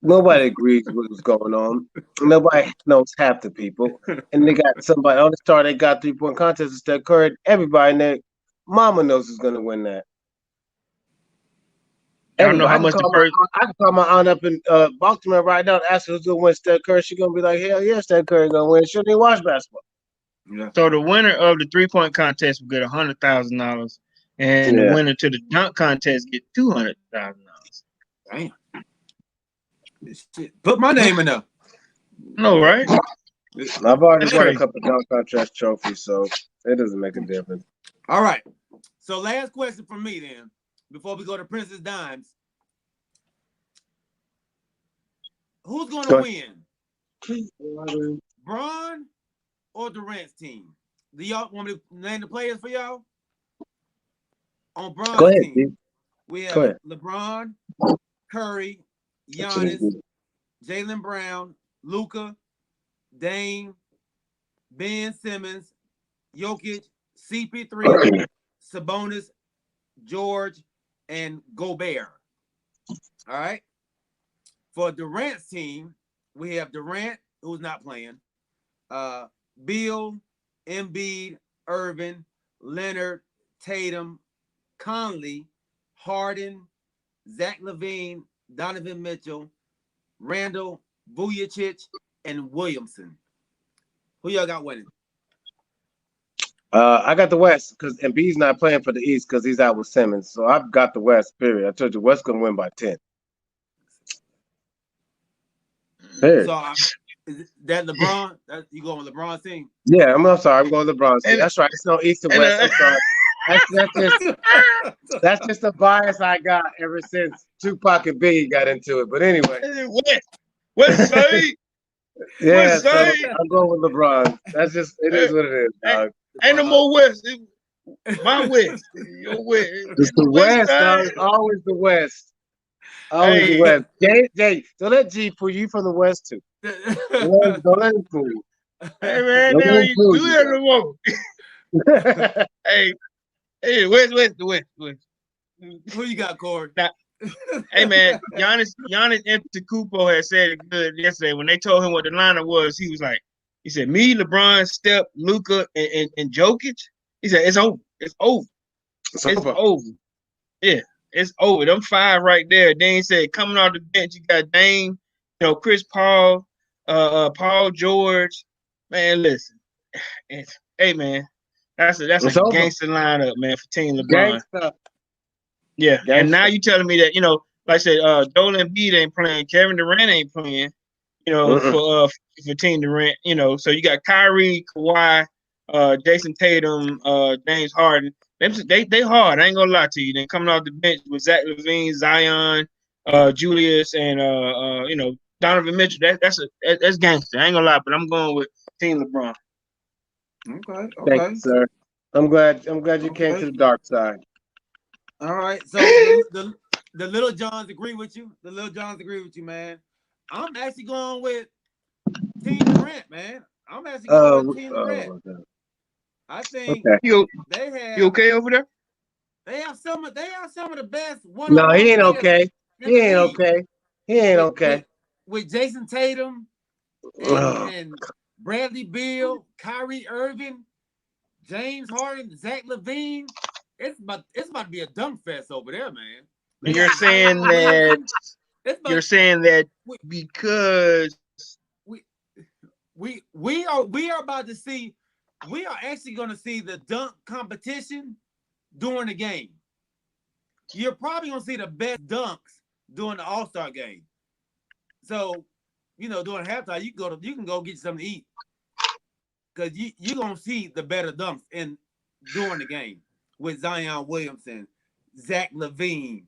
nobody agrees with what's going on. Nobody knows half the people, and they got somebody on the star. They got 3-point contest with Steph Curry. Everybody in their mama knows who's going to win that. I don't know how much I can call my aunt up in Baltimore right now and ask her who's going to win Steph Curry. She's going to be like, hell yeah, Steph Curry going to win. She don't even watch basketball. Yeah. So the winner of the 3-point contest will get $100,000, and the winner to the dunk contest get $200,000. Damn! Put my name in there. No, right? I've already won a couple dunk contest trophies, so it doesn't make a difference. All right. So last question from me then, before we go to Princess Dimes. Who's going to win? Bron or Durant's team? Do y'all want me to name the players for y'all? On Bron's team, Steve. We have LeBron, Curry, Giannis, Jaylen Brown, Luka, Dame, Ben Simmons, Jokic, CP3, Sabonis, George, and Gobert. All right. For Durant's team, we have Durant, who's not playing, Beal, Embiid, Irvin, Leonard, Tatum, Conley, Harden, Zach LaVine, Donovan Mitchell, Randall, Vujacic, and Williamson. Who y'all got winning? I got the West because Embiid's not playing for the East because he's out with Simmons. So I've got the West, period. I told you West going to win by 10. Period. So is that LeBron? You going with LeBron's team? Yeah, I'm sorry. I'm going with LeBron's team. That's right. It's no East and West. I'm sorry. That's just a bias I got ever since Tupac and Biggie got into it. But anyway. West Side. Yeah, so I'm going with LeBron. That's just, it is what it is, dog. Ain't no more West. My West. Your West. It's the West, dog. It's always the West. Always the West. Jay, don't let G fool you from the West, too. Don't let him fool you. Hey man, No they don't even do inclusion. that no more. Hey, West. Who you got, Kori? Now, hey man, Giannis Antetokounmpo had said it good yesterday when they told him what the lineup was. He was like, he said, me, LeBron, Steph, Luka, and Jokic. He said, it's over. It's over. It's over. Yeah, it's over. Them five right there. Dane said, coming off the bench, you got Dame, Chris Paul, Paul George. Man, listen. Hey man, that's a gangster lineup, man, for Team LeBron. Gangsta. Yeah, Gangster. and now you telling me that like I said, Joel Embiid ain't playing, Kevin Durant ain't playing, for Team Durant, so you got Kyrie, Kawhi, Jason Tatum, James Harden. They hard. I ain't gonna lie to you. Then coming off the bench with Zach LaVine, Zion, Julius, and Donovan Mitchell. That's gangster. I ain't gonna lie, but I'm going with Team LeBron. Okay. Thank you, sir. I'm glad you came to the dark side. All right. So the Little Johns agree with you. The Little Johns agree with you, man. I'm actually going with Team Durant, man. I'm actually going with Team Durant. I think they have. You okay over there? They have some of the best one. No, he ain't okay. He ain't okay. He ain't okay. With Jason Tatum and Bradley Beal, Kyrie Irving, James Harden, Zach LaVine. It's about to be a dunk fest over there, man. You're saying that because we are about to see, we are actually going to see the dunk competition during the game. You're probably going to see the best dunks during the All-Star game. So, during halftime, you can go get something to eat because you're going to see the better dunks during the game with Zion Williamson, Zach LaVine,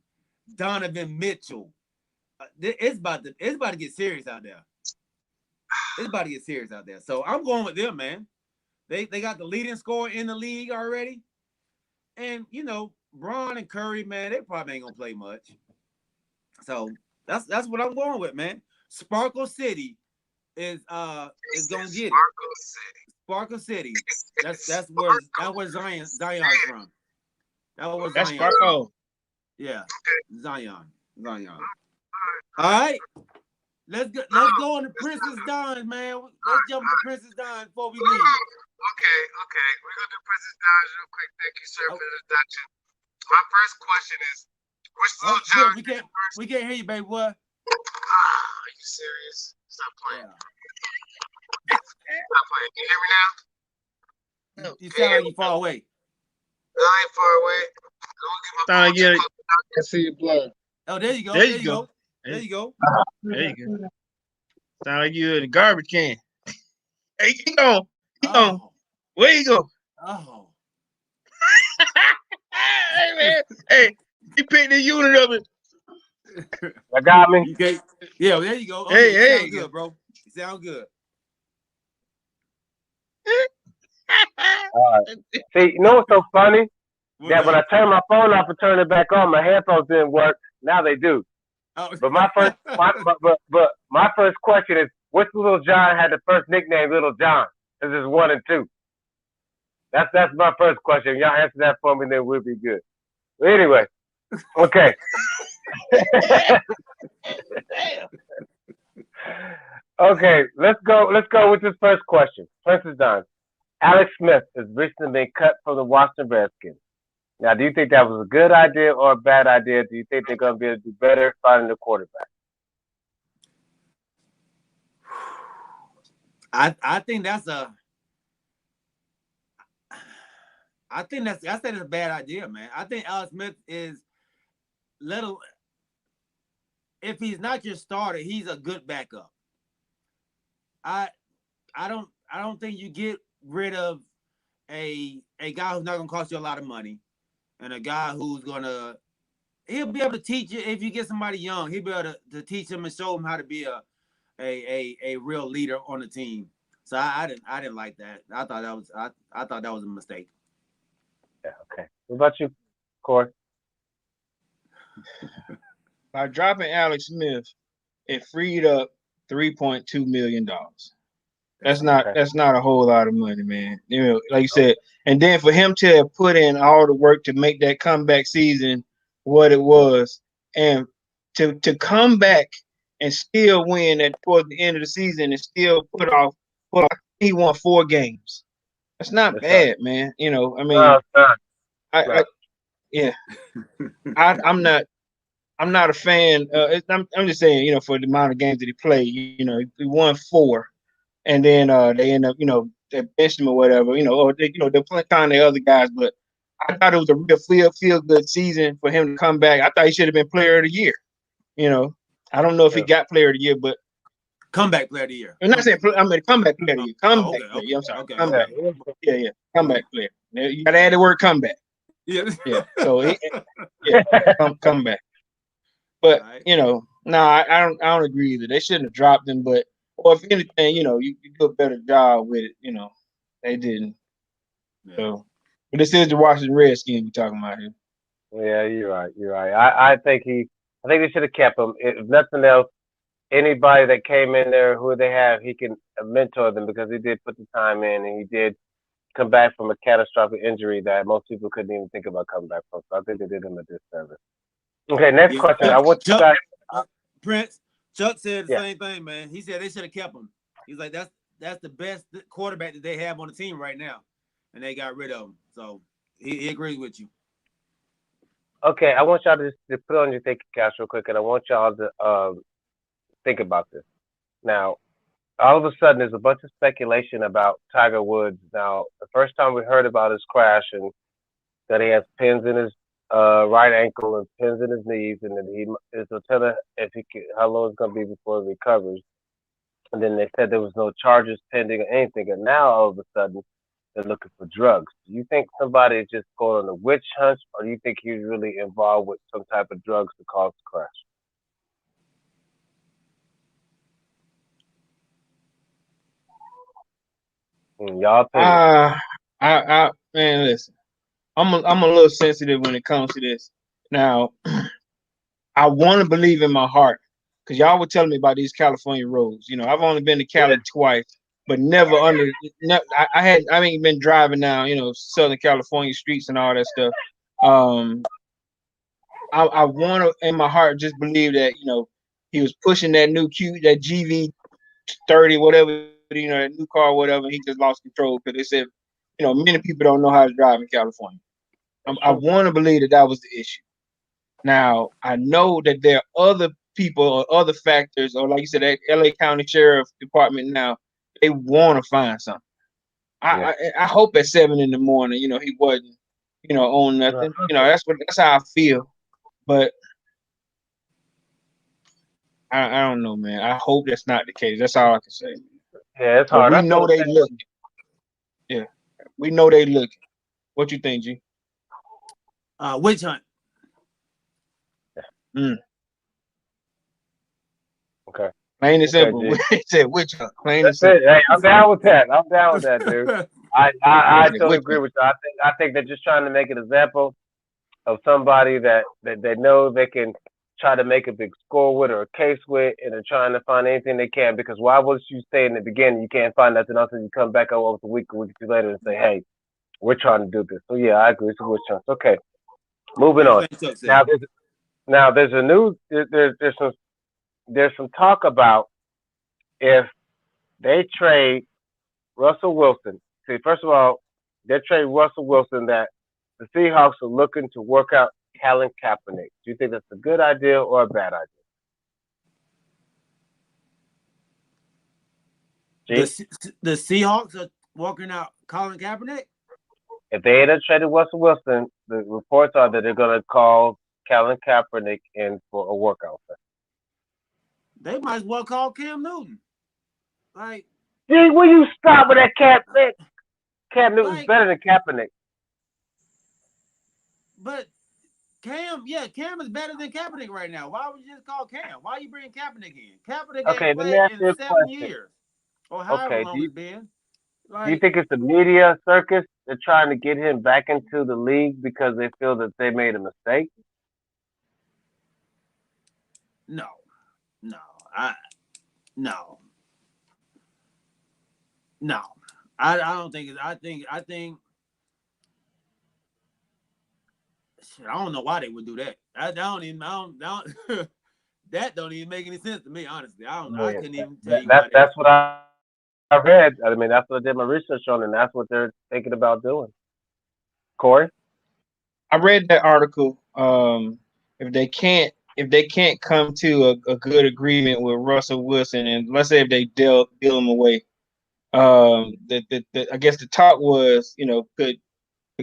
Donovan Mitchell. It's about to get serious out there. It's about to get serious out there. So I'm going with them, man. They got the leading scorer in the league already. And, Bron and Curry, man, they probably ain't going to play much. So that's what I'm going with, man. Sparkle City is going to get it. Sparkle City. That's where Zion's from. That's Sparkle. Yeah. Zion. All right. Let's go on to Princess Dawn, man. Let's jump to Princess Dawn before we leave. Okay. We're gonna do Princess Dawn real quick. Thank you, sir, for the introduction. My first question is, which Little John? We can't hear you, baby. What? Are you serious? Stop playing. Yeah. Stop playing. Can you hear me now? You sound like you far away. No, I ain't far away. I see you blow. Oh, there you go. There you go. Sound like you in a garbage can. Hey, keep going. Where you go? Oh. Hey man. Hey, you picked the unit of it. I got me. Yeah, there you go. Hey, you sound good, bro. You sound good. All right. See, you know what's so funny? That when I turned my phone off and turned it back on, my headphones didn't work. Now they do. Oh. But my first question is, which Little John had the first nickname Little John? This is 1 and 2. That's my first question. Y'all answer that for me, then we'll be good. But anyway, okay. Okay, let's go with this first question. Princess Dawn. Alex Smith has recently been cut from the Washington Redskins. Now, do you think that was a good idea or a bad idea? Do you think they're going to be able to do better finding a quarterback? I think that's a bad idea, man. I think Alex Smith is if he's not your starter, he's a good backup. I don't think you get rid of a guy who's not gonna cost you a lot of money and a guy who's he'll be able to teach you. If you get somebody young, he'll be able to teach him and show him how to be a real leader on the team. So I didn't like that. I thought that was a mistake. Yeah, okay. What about you, Kori? By dropping Alex Smith, it freed up $3.2 million. That's not a whole lot of money, man. You know, like you said, and then for him to have put in all the work to make that comeback season what it was, and to come back and still win at towards the end of the season and still pull off, he won 4 games. That's not bad, man. You know, I mean, I yeah, I'm not a fan. I'm just saying, you know, for the amount of games that he played, you know, he won 4. And then they end up, you know, they benched him or whatever, you know, or they, you know, they're playing kind of the other guys. But I thought it was a real feel good season for him to come back. I thought he should have been player of the year. You know, I don't know if he got player of the year, but comeback player of the year. I'm not saying I mean comeback player of the year. Comeback player. Okay, I'm sorry. Okay. Comeback. Yeah. Comeback player. You got to add the word comeback. Yeah. So come back. But you know, no, I don't agree either. They shouldn't have dropped him, but or if anything, you know, you do a better job with it. You know, they didn't. Yeah. So, but this is the Washington Redskins we're talking about here. Yeah, you're right. I think they should have kept him. If nothing else, anybody that came in there, who they have, he can mentor them because he did put the time in and he did come back from a catastrophic injury that most people couldn't even think about coming back from. So I think they did him a disservice. Okay, next question. I want you guys. Prince, Chuck said the same thing, man. He said they should have kept him. He's like, that's the best quarterback that they have on the team right now, and they got rid of him. So he agrees with you. Okay, I want y'all to put on your thinking caps real quick, and I want y'all to think about this. Now, all of a sudden, there's a bunch of speculation about Tiger Woods. Now, the first time we heard about his crash and that he has pins in his right ankle and pins in his knees, and that he is to tell her how long it's going to be before he recovers. And then they said there was no charges pending or anything, and now all of a sudden they're looking for drugs. Do you think somebody is just going on a witch hunt, or do you think he's really involved with some type of drugs to cause the crash? Y'all man, listen, I'm a little sensitive when it comes to this. Now, I want to believe in my heart because y'all were telling me about these California roads. You know, I've only been to Cali twice, but never I ain't been driving down, you know, Southern California streets and all that stuff. I want to, in my heart, just believe that, you know, he was pushing that that GV30, whatever, you know, that new car, whatever. And he just lost control because they said, you know, many people don't know how to drive in California. I want to believe that was the issue. Now, I know that there are other people or other factors, or like you said, that LA County Sheriff Department now, they want to find something. I hope at 7 in the morning, you know, he wasn't, you know, on nothing. You know, that's how I feel. But I don't know, man. I hope that's not the case. That's all I can say. Yeah, it's hard. But we know they looking. Yeah, we know they looking. What you think, G? Witch hunt. Okay. Plain and simple. Said witch hunt. Plain and simple. Hey, I'm down with that. Dude. I totally agree with you. I think they're just trying to make an example of somebody that they know they can try to make a big score with or a case with, and they're trying to find anything they can. Because why would you say in the beginning you can't find nothing else, and you come back over a week or two later and say, "Hey, we're trying to do this." So yeah, I agree. It's a witch hunt. Okay, moving on. Now there's a new there's some talk about if they trade Russell Wilson. See, first of all, they trade Russell Wilson, that the Seahawks are looking to work out Colin Kaepernick. Do you think that's a good idea or a bad idea? The Seahawks are working out Colin Kaepernick? If they had traded Russell Wilson, the reports are that they're going to call Colin Kaepernick in for a workout session. They might as well call Cam Newton. Like, gee, will you stop with that Kaepernick? Cam Newton's better than Kaepernick. But Cam is better than Kaepernick right now. Why would you just call Cam? Why are you bringing Kaepernick in? Kaepernick ain't played in 7 years. Or however long it's been. Like, do you think it's a media circus? They're trying to get him back into the league because they feel that they made a mistake? No. No, I don't think it's. I think. Shit, I don't know why they would do that. I don't even. I don't that don't even make any sense to me. Honestly, I don't. I couldn't even tell you why. That's what I read. I mean, that's what I did my research on, and that's what they're thinking about doing. Kori, I read that article. If they can't come to a good agreement with Russell Wilson, and let's say if they deal him away, I guess the talk was, could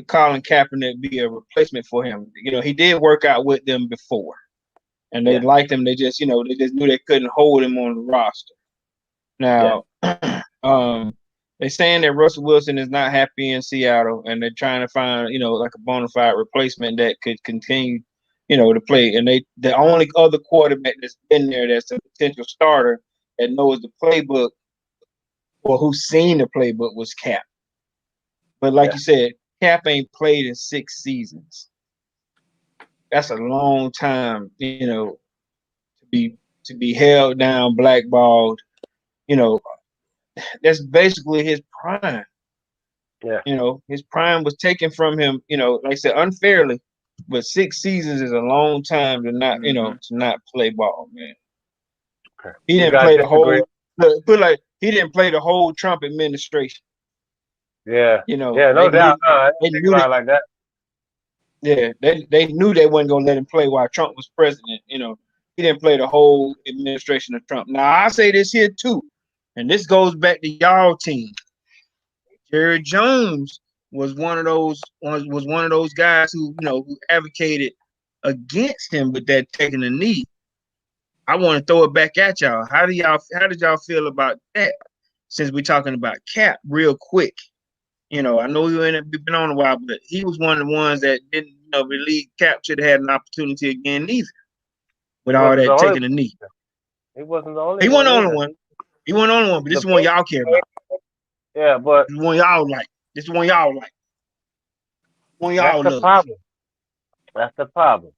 Colin Kaepernick be a replacement for him? He did work out with them before, and they liked him. They just knew they couldn't hold him on the roster. Now, they're saying that Russell Wilson is not happy in Seattle, and they're trying to find, like a bona fide replacement that could continue, to play. And the only other quarterback that's been there that's a potential starter that knows the playbook or who's seen the playbook was Cap. But like you said, Cap ain't played in 6 seasons. That's a long time, to be held down, blackballed. That's basically his prime. Yeah. His prime was taken from him, like I said, unfairly. But 6 seasons is a long time to not, to not play ball, man. Okay. He didn't play the whole. He didn't play the whole Trump administration. Yeah. No doubt. They knew that like that. Yeah, they knew they wasn't gonna let him play while Trump was president. He didn't play the whole administration of Trump. Now I say this here too, and this goes back to y'all team. Jerry Jones was one of those guys who who advocated against him with that taking a knee. I want to throw it back at y'all. How did y'all feel about that? Since we're talking about Cap, real quick. I know you ain't been on a while, but he was one of the ones that didn't believe Cap should have had an opportunity again either. With all that taking a knee. He wasn't the only one. He wasn't the only one. He wasn't the only one, but this is the one y'all care about. Yeah, but this is one y'all like. This is one y'all like. One y'all love. That's the problem.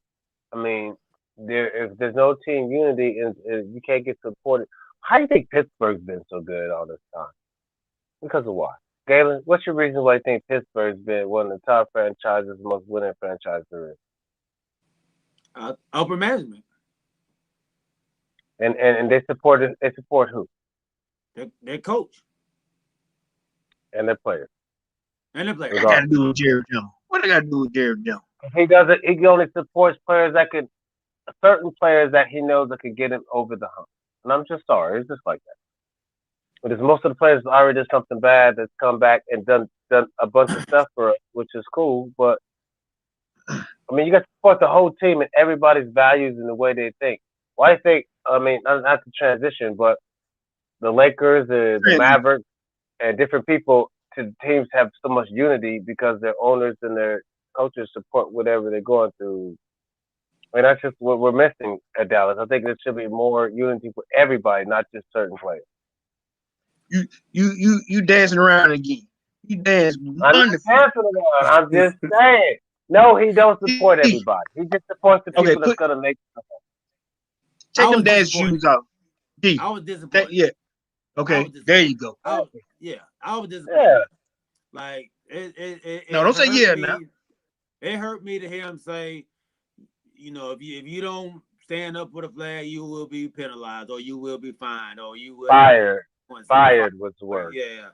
I mean, if there's no team unity and you can't get supported, how do you think Pittsburgh's been so good all this time? Because of what? Galen, what's your reason why you think Pittsburgh's been one of the top franchises, most winning franchises there is? Upper management. And they support who? Their coach. And their players. What I got to do with Jerry Jones? What I got to do with Jerry Jones? He only supports players certain players that he knows that could get him over the hump. And I'm just sorry, it's just like that. Because most of the players already did something bad that's come back and done a bunch of stuff for us, which is cool. But I mean, you got to support the whole team and everybody's values and the way they think. Why do you think? I mean, not to transition, but the Lakers, the Mavericks, and different teams have so much unity because their owners and their coaches support whatever they're going through. And that's just what we're missing at Dallas. I think there should be more unity for everybody, not just certain players. You dancing around again. You dance. I'm dancing around. I'm just saying. No, he don't support everybody. He just supports the people that's gonna make stuff. Take them dance shoes off. I was disappointed. Yeah. Okay. There you go. I was disappointed. Yeah. Like it no, don't say yeah now. It hurt me to hear him say, if you don't stand up for the flag, you will be penalized, or you will be fined, or you will fired. Fired was the word. Yeah.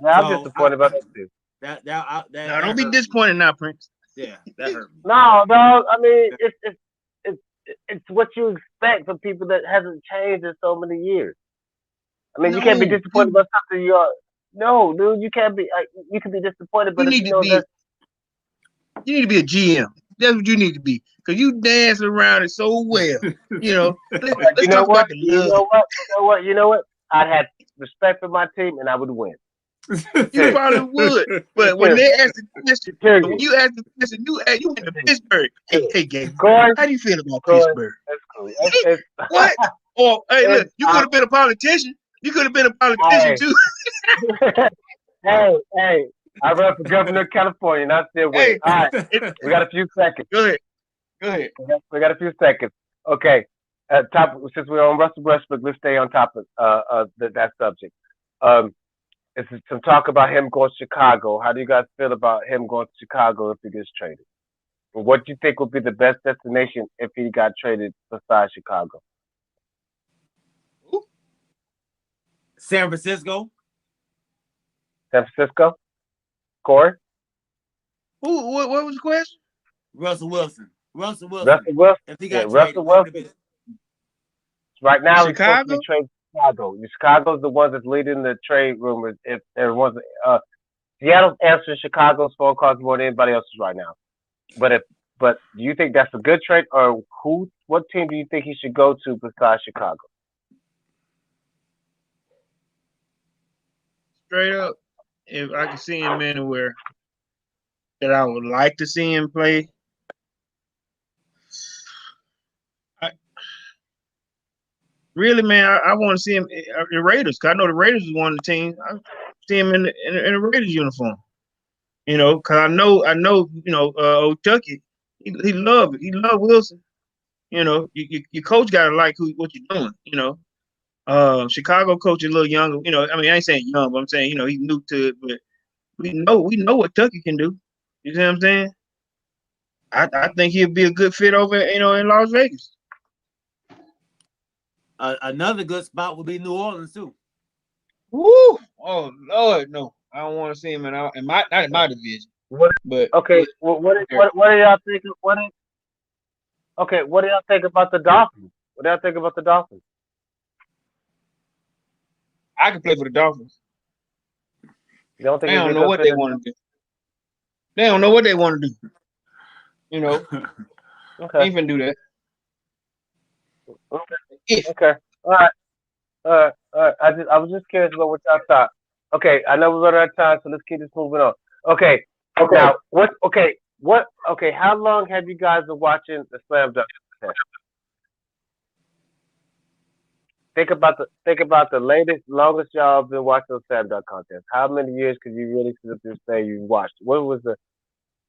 I'm disappointed about that too. That don't be disappointed now, Prince. Yeah, that hurt me. No. I mean, it's what you expect from people that hasn't changed in so many years. I mean, you can't be disappointed about something No, dude, you can't be. You can be disappointed, but you need to be a GM. That's what you need to be, because you dance around it so well. Let's talk about the love. You know what? I'd have respect for my team, and I would win. You probably would, but when they ask the question, when you ask the question, you went to Pittsburgh. Hey, Gabe, how do you feel about Pittsburgh? That's cool. What? Or hey, look, you could have been a politician. You could have been a politician too. hey, I run for governor of California, and I still win. All right, we got a few seconds. Go ahead. We got a few seconds. Okay. Since we're on Russell Westbrook, let's stay on top of that subject. It's some talk about him going to Chicago. How do you guys feel about him going to Chicago if he gets traded? And what do you think would be the best destination if he got traded besides Chicago? San Francisco. San Francisco? Kori? What was the question? Russell Wilson. Russell Wilson? If he got Russell Wilson. Right now, Chicago? He's supposed to be traded to Chicago. Chicago's the one that's leading the trade rumors. If everyone's Seattle's answering Chicago's phone calls more than anybody else's right now. But do you think that's a good trade, or what team do you think he should go to besides Chicago? Straight up, if I could see him anywhere that I would like to see him play, really, man, I want to see him the Raiders. Cause I know the Raiders is one of the teams. I see him in the Raiders uniform. You know, cause I know, old Chucky, he loved it. He loved Wilson. You know, your coach gotta like what you're doing. You know, Chicago coach is a little younger. You know, I mean, I ain't saying young, but I'm saying he's new to it. But we know what Chucky can do. You see what I'm saying? I think he'll be a good fit over, in Las Vegas. Another good spot would be New Orleans too. Woo! Oh Lord, no! I don't want to see him not in my division. What do y'all think? What do y'all think about the Dolphins? What do y'all think about the Dolphins? I can play for the Dolphins. You don't think they don't know what they want to do. They don't know what they want to do. You know, okay. Ain't even do that. Okay. All right. I was just curious about what y'all thought. Okay, I know we're running out of time, so let's keep this moving on. Okay. Now, how long have you guys been watching the Slam Dunk Contest? Think about the longest y'all have been watching the Slam Dunk Contest. How many years could you really sit up and say you watched? What was the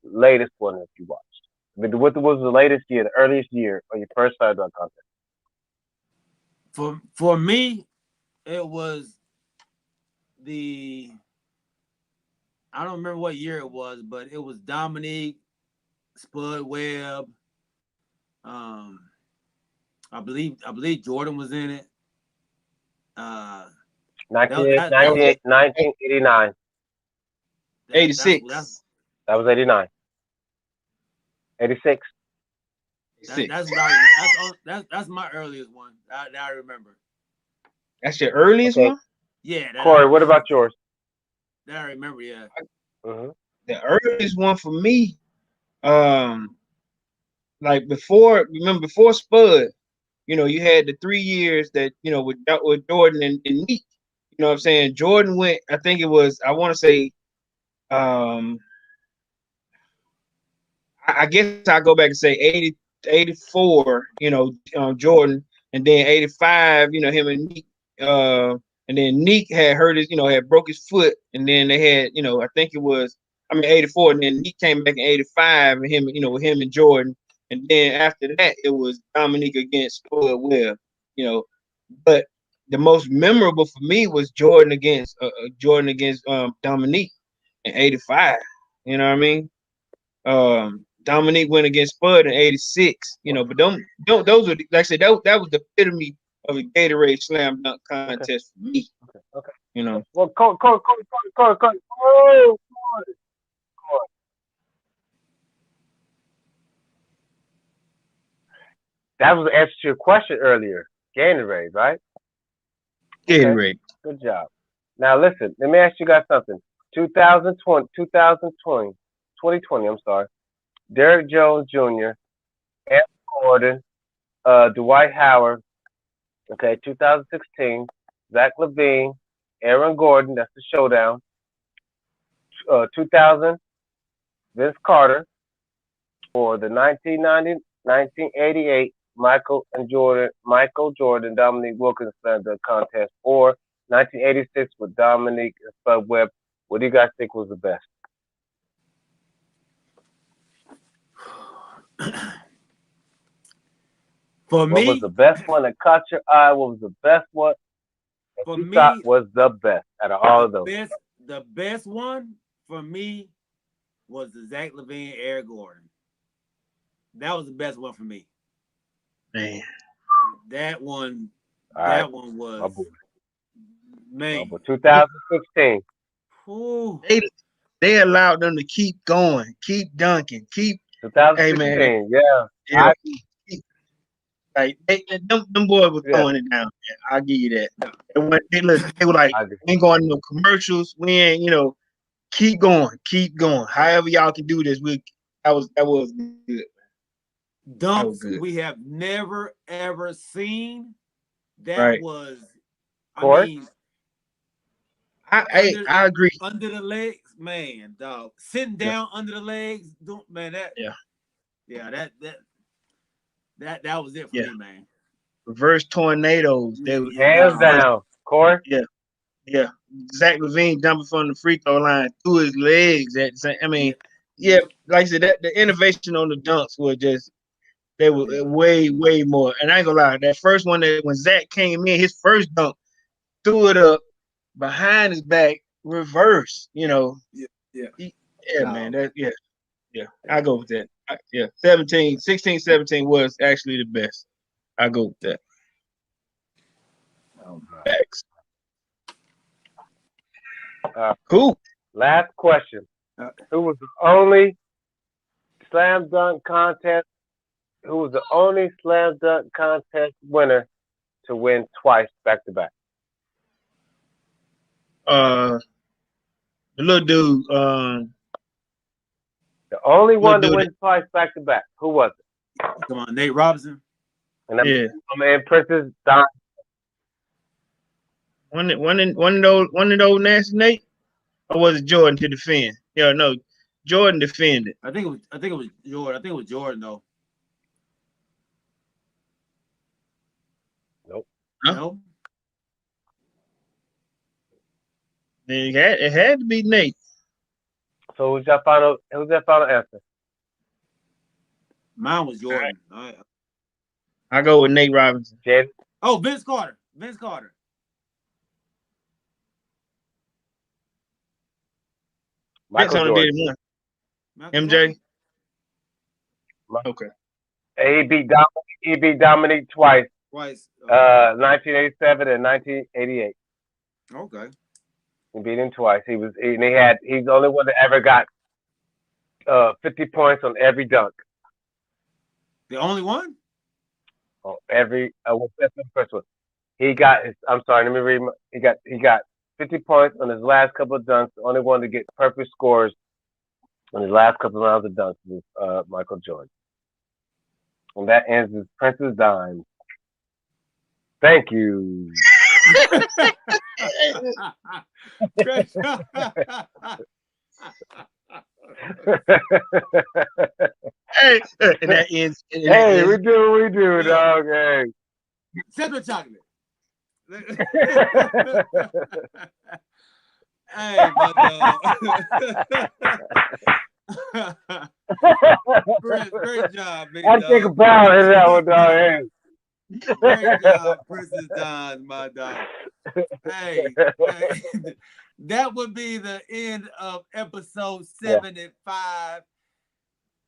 latest one that you watched? I mean, what was the latest year, the earliest year of your first Slam Dunk Contest? For me, it was I don't remember what year it was, but it was Dominique, Spud Webb. I believe Jordan was in it. 1989. 86. That was 89. 86. That's my earliest one that I remember. That's your earliest one? Yeah. Corey, what about yours? That I remember, yeah. Mm-hmm. The earliest one for me, like before Spud, you had the 3 years that, with Jordan and Neek. You know what I'm saying? Jordan went, I think it was, I want to say, I guess I go back and say 84, Jordan, and then 85, him and Neek, and then Neek had hurt his, had broke his foot, and then they had, I think it was, 84, and then Neek came back in 85, and him, with him and Jordan, and then after that it was Dominique against Spud Webb, but the most memorable for me was Jordan against Dominique in 85. You know what I mean? Dominique went against Spud in 86, but those were, like I said, that was the epitome of a Gatorade Slam Dunk contest for me. Okay. Well, Corey. That was the answer to your question earlier. Gatorade, right? Gatorade. Okay. Good job. Now listen, let me ask you guys something. 2020, I'm sorry. Derrick Jones Jr., Anthony Gordon, Dwight Howard, 2016, Zach LaVine, Aaron Gordon, that's the showdown. 2000, Vince Carter, for the 1988 Michael Jordan, Dominique Wilkins Slam Dunk contest, or 1986 with Dominique and Spud Webb. What do you guys think was the best? For me, what was the best one that caught your eye? What was the best one that you thought was the best out of all of those. The best one for me was the Zach LaVine, Eric Gordon. That was the best one for me. Man, that one was man. 2016. Ooh. They allowed them to keep going, keep dunking, keep. 2016, hey, man, yeah. Like them boys were throwing it down. Man. I'll give you that. And when they were like, we ain't going to no commercials. We ain't, keep going. However y'all can do this, that was good. Dunks we have never ever seen. That right. was, Kori? I agree. Under the legs, man, dog. Sitting down under the legs, man. That was it for me, man. Reverse tornadoes. They were hands down. Kori? Yeah. Zach LaVine jumping from the free throw line through his legs. Like I said, the innovation on the dunks were just. They were way, way more. And I ain't gonna lie, that first one when Zach came in, his first dunk, threw it up behind his back, reverse. Man. I go with that. 16, 17 was actually the best. I go with that. Facts. Cool. Last question. Who was the only slam dunk contest? Who was the only slam dunk contest winner to win twice back to back? The little dude. The only one to win twice back to back. Who was it? Come on, Nate Robinson. And I'm Princess Don. One of those nasty Nate, or was it Jordan to defend? Yeah, no, Jordan defended. I think it was Jordan. I think it was Jordan though. Nope. No. It had to be Nate. So who's your final answer? Mine was Jordan. Right. I go with Nate Robinson. Jen? Oh, Vince Carter. Vince only did one. MJ. Okay. He beat Dominique twice. 1987 and 1988. Okay. He beat him twice. He's the only one that ever got 50 points on every dunk. The only one? On every that's the first one. He got I'm sorry, let me read. He got 50 points on his last couple of dunks. The only one to get perfect scores on his last couple of rounds of dunks was Michael Jordan. And that ends with Princess Dime. Thank you. Great job. Hey, and that ends. Hey, we do, dog. Hey. Central chocolate. Hey, my dog. Great job, big I take a bow in that one, dog. Hey. Great job, Princess Don, my dog. Hey, that would be the end of episode 75.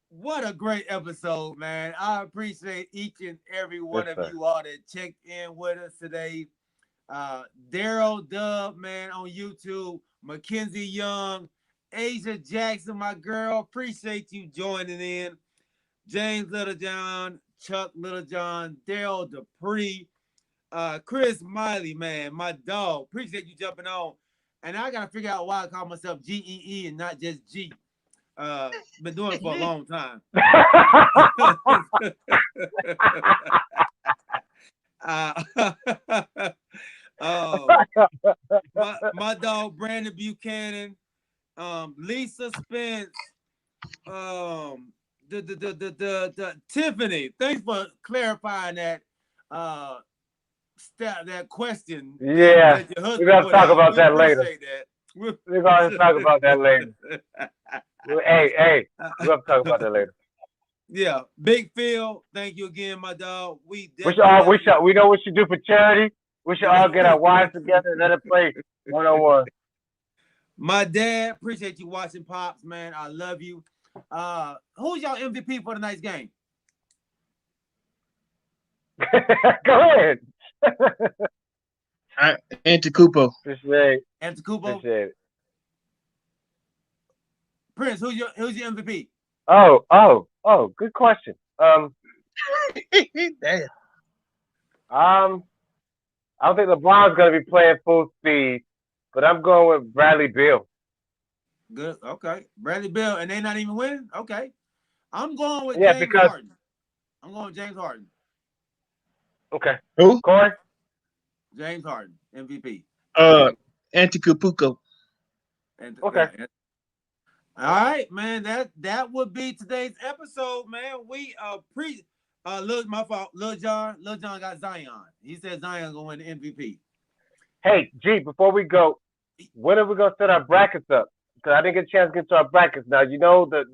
What a great episode, man. I appreciate each and every one of you all that checked in with us today. Daryl Dub, man, on YouTube. Mackenzie Young. Asia Jackson, my girl. Appreciate you joining in. James Littlejohn. Chuck Littlejohn. Daryl Dupree. Chris Miley, man. My dog. Appreciate you jumping on. And I got to figure out why I call myself GEE and not just G. Been doing it for a long time. My dog Brandon Buchanan, Lisa Spence, the Tiffany. Thanks for clarifying that that question. Yeah, that we're gonna talk about that later. We're gonna talk about that later. Hey, we're gonna talk about that later. Yeah, Big Phil, thank you again, my dog. We know what you do for charity. We should all get our wives together and let it play 1-on-1. My dad, appreciate you watching, Pops, man. I love you. Who's y'all MVP for tonight's game? Go ahead. Antetokounmpo. Appreciate Antetokounmpo. it. Prince, who's your MVP? Oh, good question. Damn. I don't think LeBron's gonna be playing full speed, but I'm going with Bradley Beal. Good. Okay. Bradley Beal, and they not even winning? Okay. I'm going with Yeah, James because Harden. I'm going with James Harden. Okay. Who? Kori? James Harden, MVP. Antetokounmpo. Okay. Yeah. All right, man. That would be today's episode, man. We my fault. Lil John got Zion. He said Zion gonna win the MVP. Hey, G, before we go, when are we gonna set our brackets up? Because I didn't get a chance to get to our brackets. Now you know the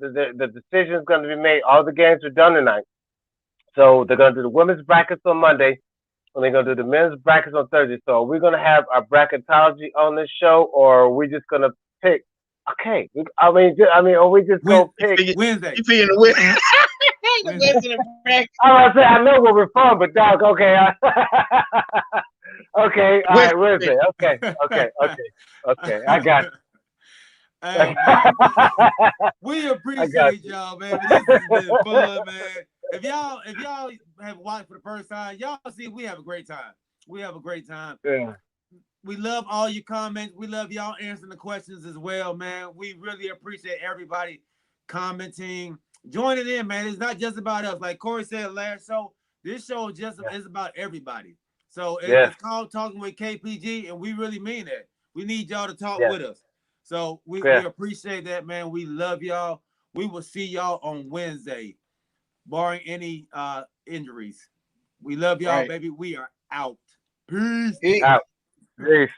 decision is gonna be made. All the games are done tonight. So they're gonna do the women's brackets on Monday, and they're gonna do the men's brackets on Thursday. So are we gonna have our bracketology on this show, or are we just gonna pick? Okay, are we just gonna pick Wednesday? You figuring to win? I know where we're from, but dog, okay. Okay, all right, Wednesday. Okay, I got it. Hey, man, we appreciate y'all, man. This has been fun, man. If y'all have watched for the first time, y'all see we have a great time. We have a great time. Yeah. We love all your comments. We love y'all answering the questions as well, man. We really appreciate everybody commenting, joining in, man. It's not just about us. Like Kori said last show, this show is about everybody. So it's called Talking with KPG, and we really mean that. We need y'all to talk with us. So we appreciate that, man. We love y'all. We will see y'all on Wednesday, barring any injuries. We love y'all, baby. We are out. Peace. Out. Peace.